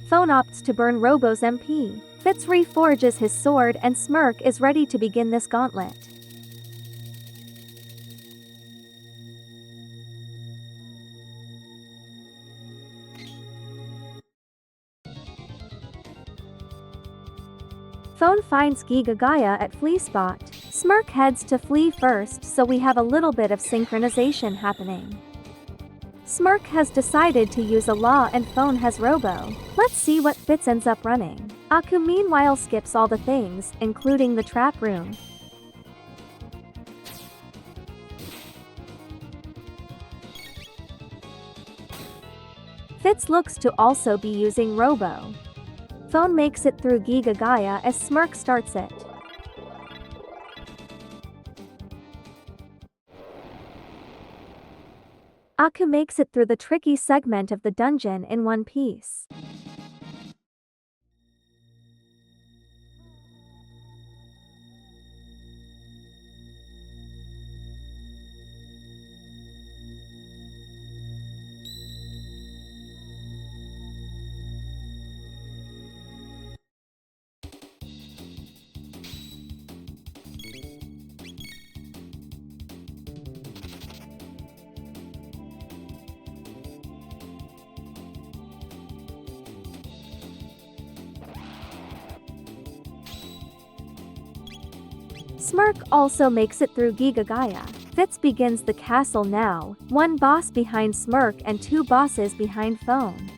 Phone opts to burn Robo's MP. Fitz reforges his sword and Smirk is ready to begin this gauntlet. Phone finds Gigagaya at Flea Spot. Smirk heads to Flea first, so we have a little bit of synchronization happening. Smirk has decided to use a law and Phone has Robo. Let's see what Fitz ends up running. Aku meanwhile skips all the things, including the trap room. Fitz looks to also be using Robo. Phone makes it through Gigagaya as Smirk starts it. Aku makes it through the tricky segment of the dungeon in one piece. Smirk also makes it through Gigagaya. Fitz begins the castle now, one boss behind Smirk and two bosses behind Phone.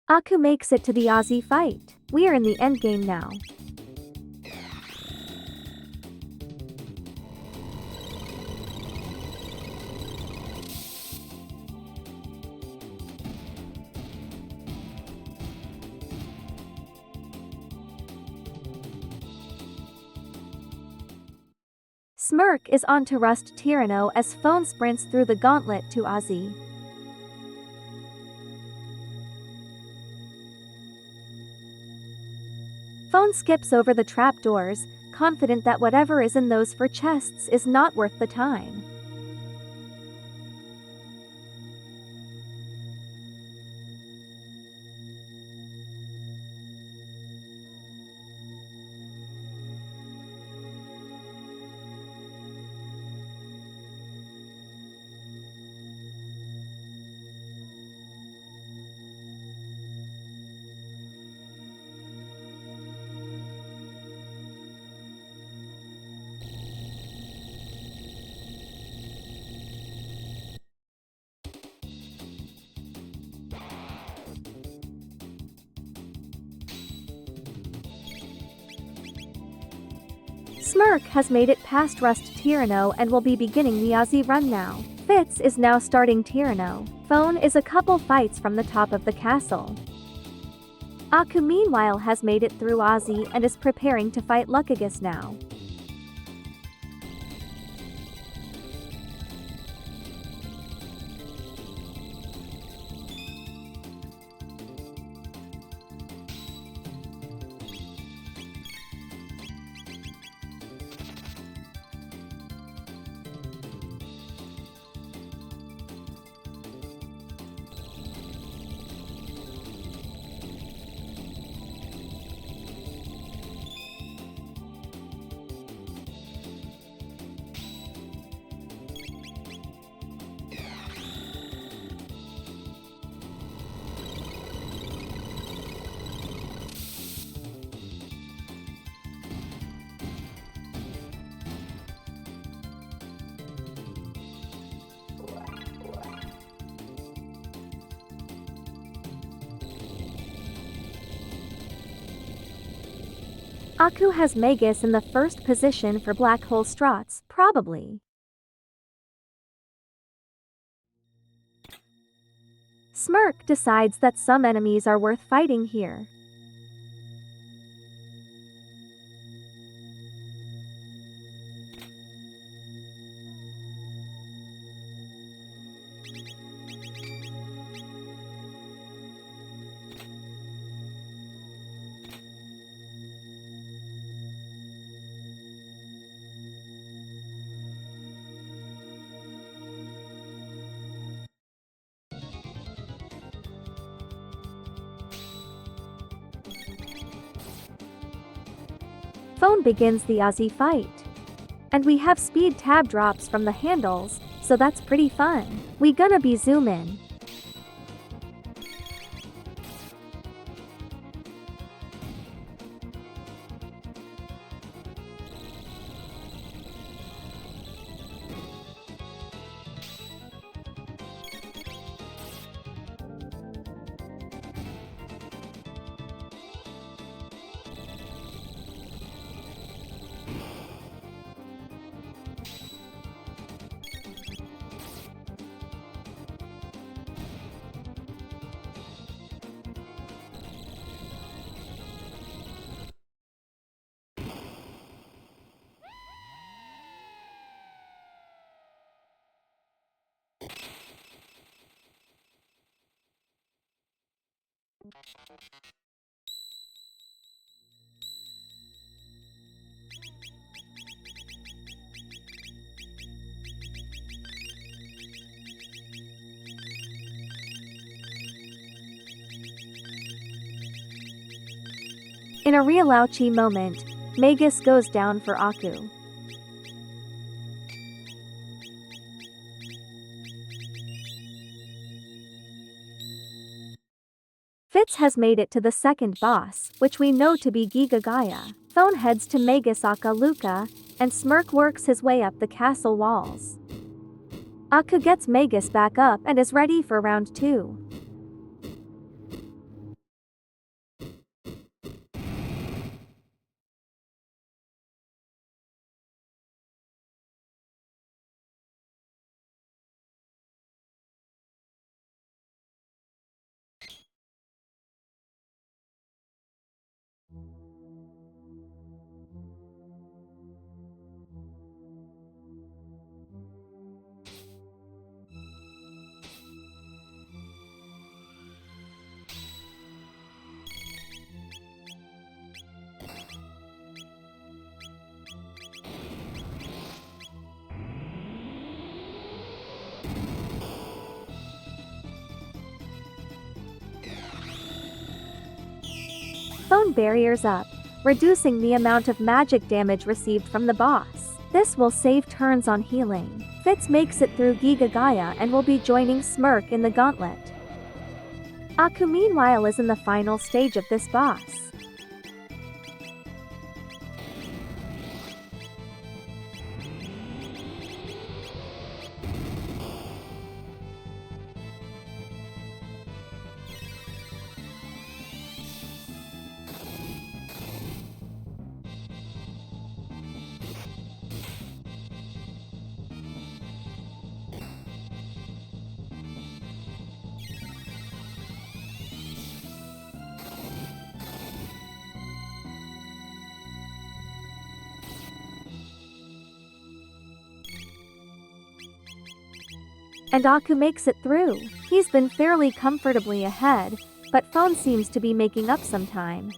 Aku makes it to the Aussie fight. We are in the endgame now. Smirk is on to Rust Tyranno as Phone sprints through the gauntlet to Aussie. Phone skips over the trapdoors, confident that whatever is in those four chests is not worth the time. Smirk has made it past Rust Tyranno and will be beginning the Aussie run now. Fitz is now starting Tyranno. Phone is a couple fights from the top of the castle. Aku meanwhile has made it through Aussie and is preparing to fight Lucagus now. Aku has Magus in the first position for black hole strats, probably. Smirk decides that some enemies are worth fighting here. Phone begins the Aussie fight. And we have speed tab drops from the handles, so that's pretty fun. We gonna be zoom in. In a real ouchie moment, Magus goes down for Aku. Fitz has made it to the second boss, which we know to be Giga Gaia. Phone heads to Magus Aka Luka, and Smirk works his way up the castle walls. Aku gets Magus back up and is ready for round 2. Phone barriers up, reducing the amount of magic damage received from the boss. This will save turns on healing. Fitz makes it through Giga Gaia and will be joining Smirk in the gauntlet. Aku meanwhile is in the final stage of this boss. And Aku makes it through. He's been fairly comfortably ahead, but Phone seems to be making up some time.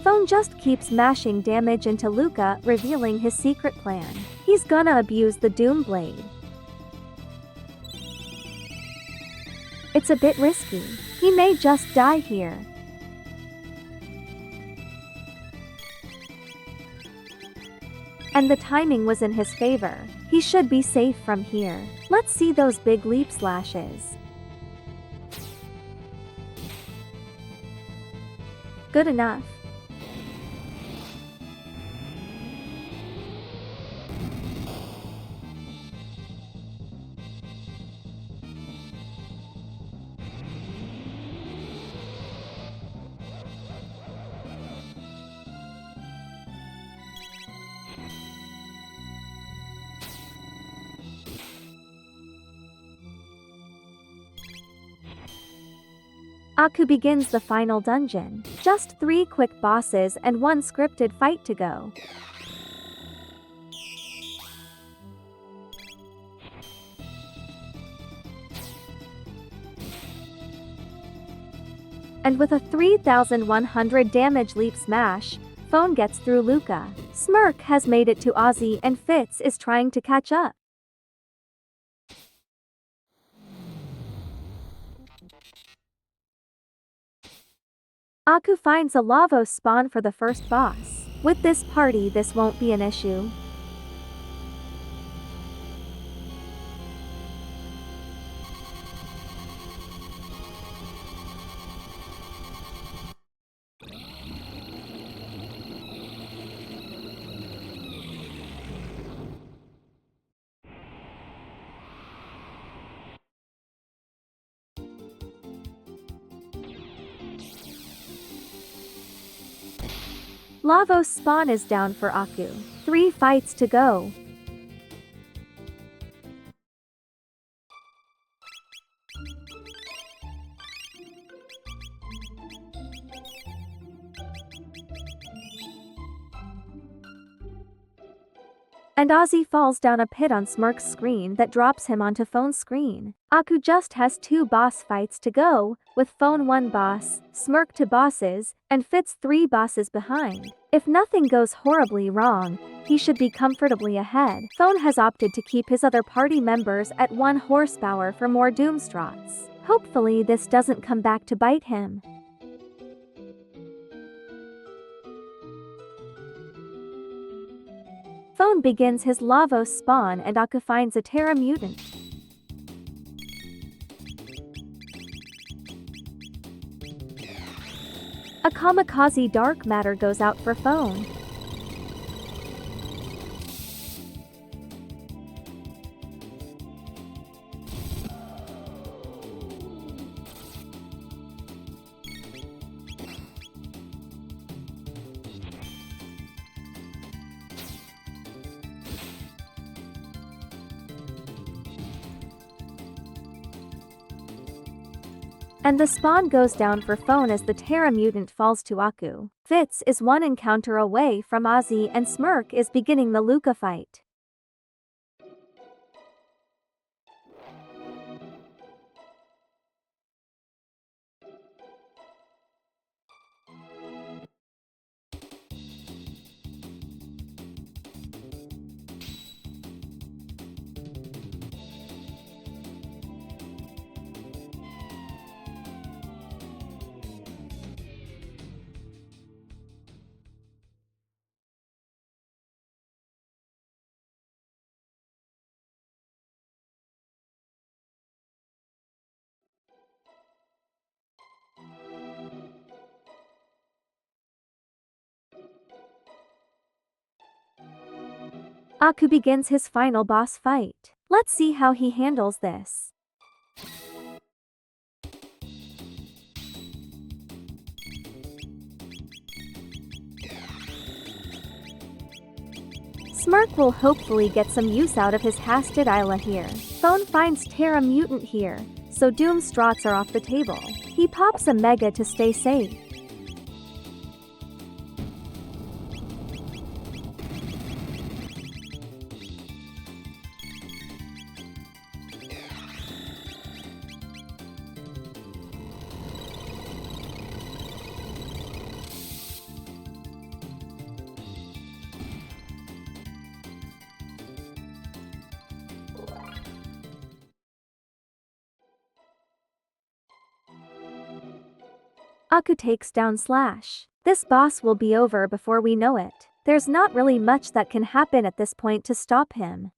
Phone just keeps mashing damage into Luka, revealing his secret plan. He's gonna abuse the Doom Blade. It's a bit risky. He may just die here. And the timing was in his favor. He should be safe from here. Let's see those big leap slashes. Good enough. Aku begins the final dungeon. Just 3 quick bosses and 1 scripted fight to go. And with a 3100 damage leap smash, Phone gets through Luca. Smirk has made it to Ozzy and Fitz is trying to catch up. Aku finds a Lavos spawn for the first boss. With this party, this won't be an issue. Lavos spawn is down for Aku. 3 fights to go. And Ozzy falls down a pit on Smirk's screen that drops him onto Phone's screen. Aku just has 2 boss fights to go, with Phone 1 boss, Smirk 2 bosses, and Fitz 3 bosses behind. If nothing goes horribly wrong, he should be comfortably ahead. Phone has opted to keep his other party members at 1 horsepower for more Doomstrots. Hopefully this doesn't come back to bite him. Phone begins his Lavos spawn and Aku finds a Terra mutant. A kamikaze dark matter goes out for Phone. And the spawn goes down for Phone as the Terra mutant falls to Aku. Fitz is 1 encounter away from Ozzy and Smirk is beginning the Luca fight. Aku begins his final boss fight. Let's see how he handles this. Smirk will hopefully get some use out of his hasted Isla here. Phone finds Terra mutant here, so Doomstrots are off the table. He pops a Mega to stay safe. Aku takes down Slash. This boss will be over before we know it. There's not really much that can happen at this point to stop him.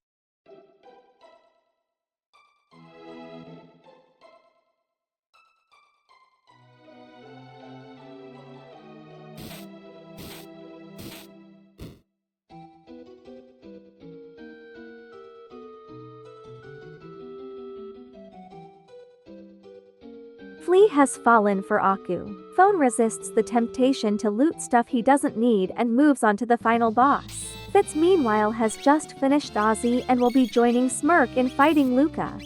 Flea has fallen for Aku. Phone resists the temptation to loot stuff he doesn't need and moves on to the final boss. Fitz meanwhile has just finished Ozzy and will be joining Smirk in fighting Luca.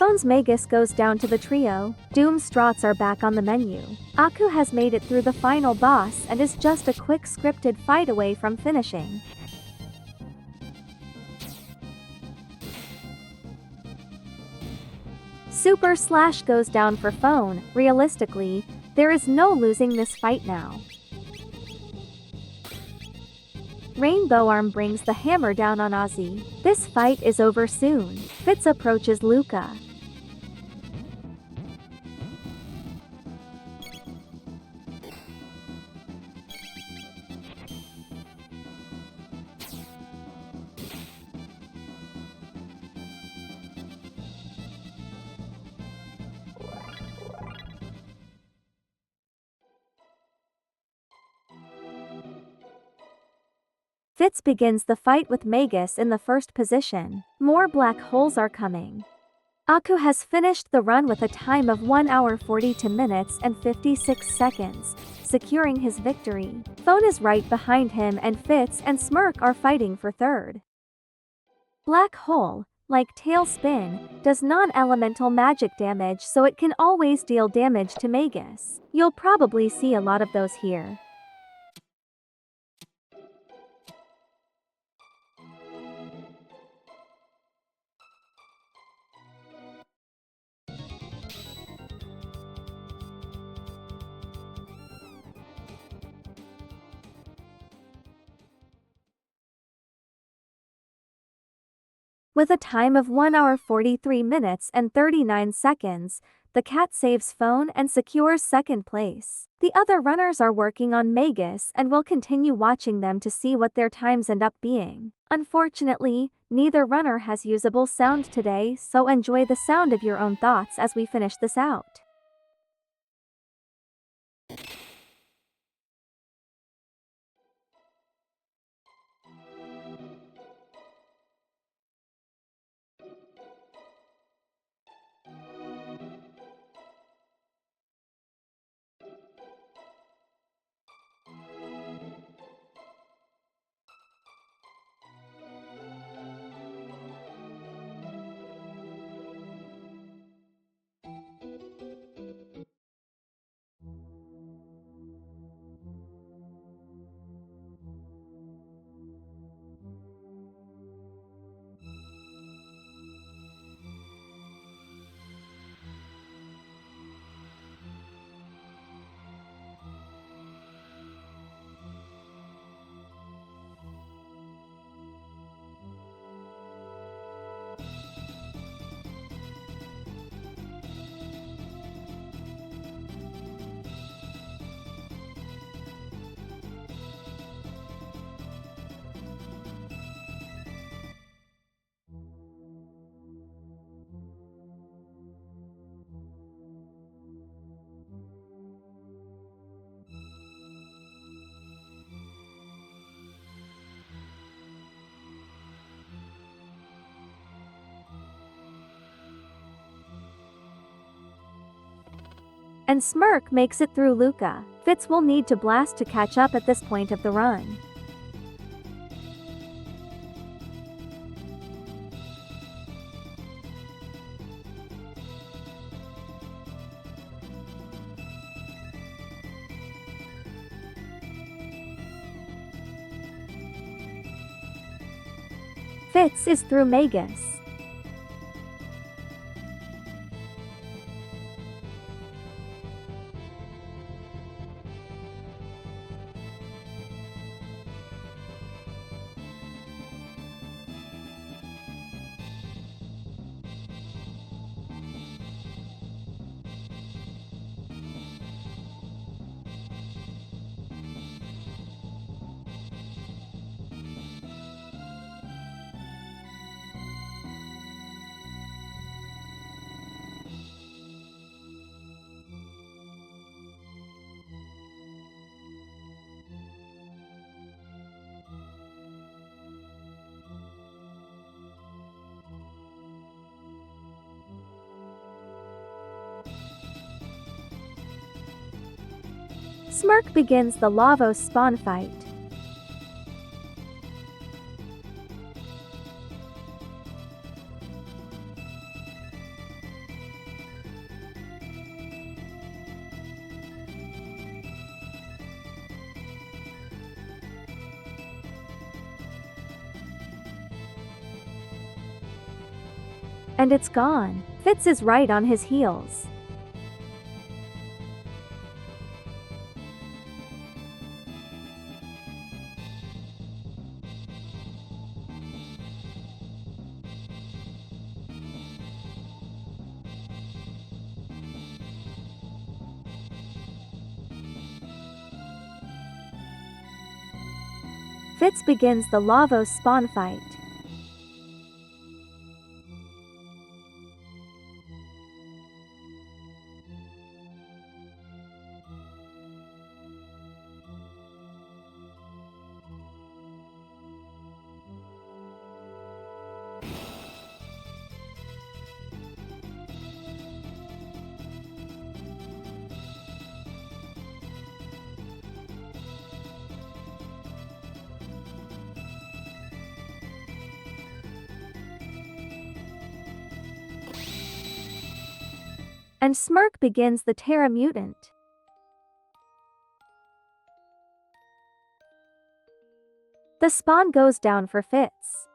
Phone's Magus goes down to the trio. Doom's Strats are back on the menu. Aku has made it through the final boss and is just a quick scripted fight away from finishing. Super Slash goes down for Phone. Realistically, there is no losing this fight now. Rainbow Arm brings the hammer down on Ozzy. This fight is over soon. Fitz approaches Luca. Fitz begins the fight with Magus in the first position. More black holes are coming. Aku has finished the run with a time of 1 hour 42 minutes and 56 seconds, securing his victory. Phone is right behind him and Fitz and Smirk are fighting for third. Black hole, like Tailspin, does non-elemental magic damage, so it can always deal damage to Magus. You'll probably see a lot of those here. With a time of 1 hour 43 minutes and 39 seconds, the cat saves Phone and secures second place. The other runners are working on Magus and will continue watching them to see what their times end up being. Unfortunately, neither runner has usable sound today, so enjoy the sound of your own thoughts as we finish this out. And Smirk makes it through Luca. Fitz will need to blast to catch up at this point of the run. Fitz is through Magus. Smirk begins the Lavos spawn fight. And it's gone. Fitz is right on his heels. Fitz begins the Lavos spawn fight. And Smirk begins the Terra Mutant. The spawn goes down for Fitz.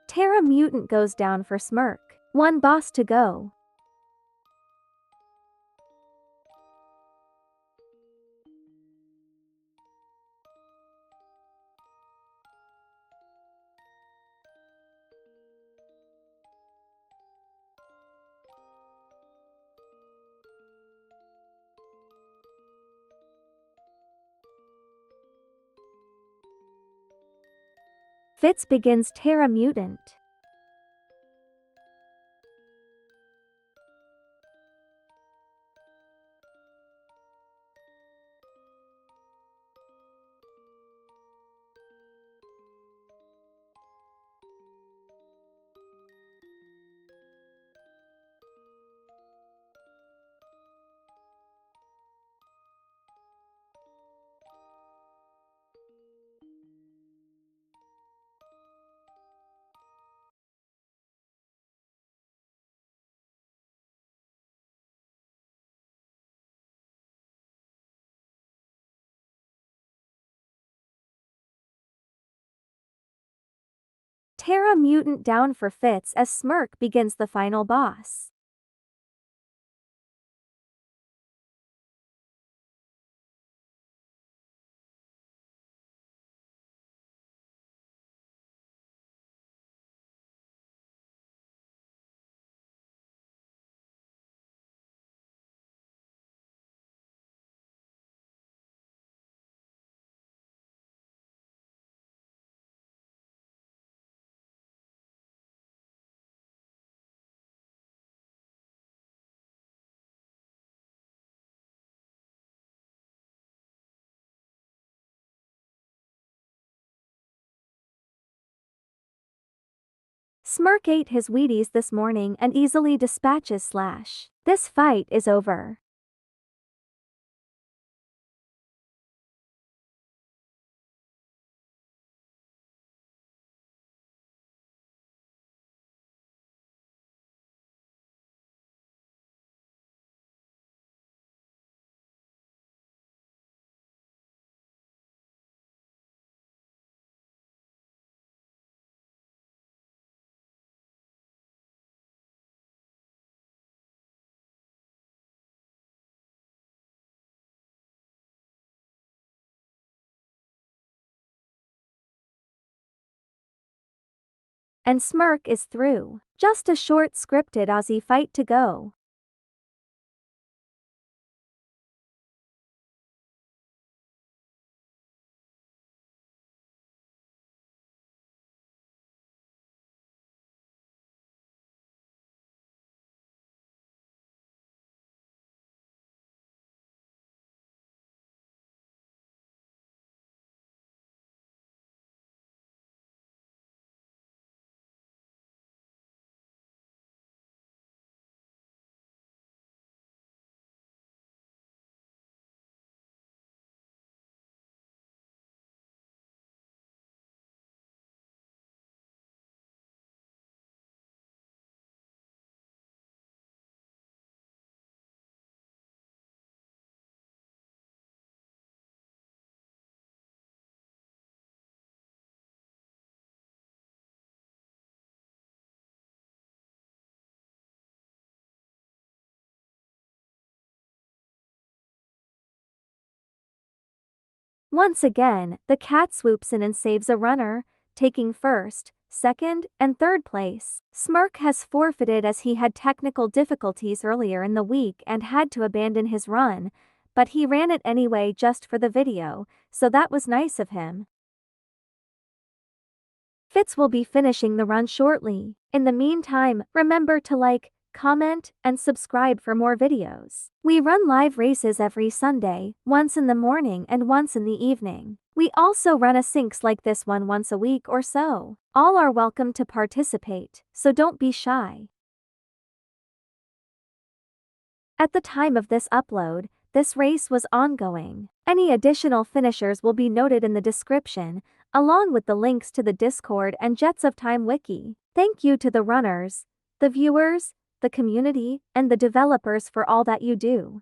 Terra Mutant goes down for Smirk. One boss to go. Fitz begins Terra Mutant. Terra Mutant down for Fitz as Smirk begins the final boss. Smirk ate his Wheaties this morning and easily dispatches Slash. This fight is over. And Smirk is through. Just a short scripted Aussie fight to go. Once again, the cat swoops in and saves a runner, taking first, second, and third place. Smirk has forfeited as he had technical difficulties earlier in the week and had to abandon his run, but he ran it anyway just for the video, so that was nice of him. Fitz will be finishing the run shortly. In the meantime, remember to like, comment, and subscribe for more videos. We run live races every Sunday, once in the morning and once in the evening. We also run a syncs like this one once a week or so. All are welcome to participate, so don't be shy. At the time of this upload, this race was ongoing. Any additional finishers will be noted in the description, along with the links to the Discord and Jets of Time wiki. Thank you to the runners, the viewers, the community, and the developers for all that you do.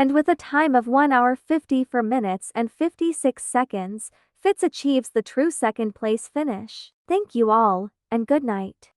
And with a time of 1 hour 54 minutes and 56 seconds, Fitz achieves the true second place finish. Thank you all, and good night.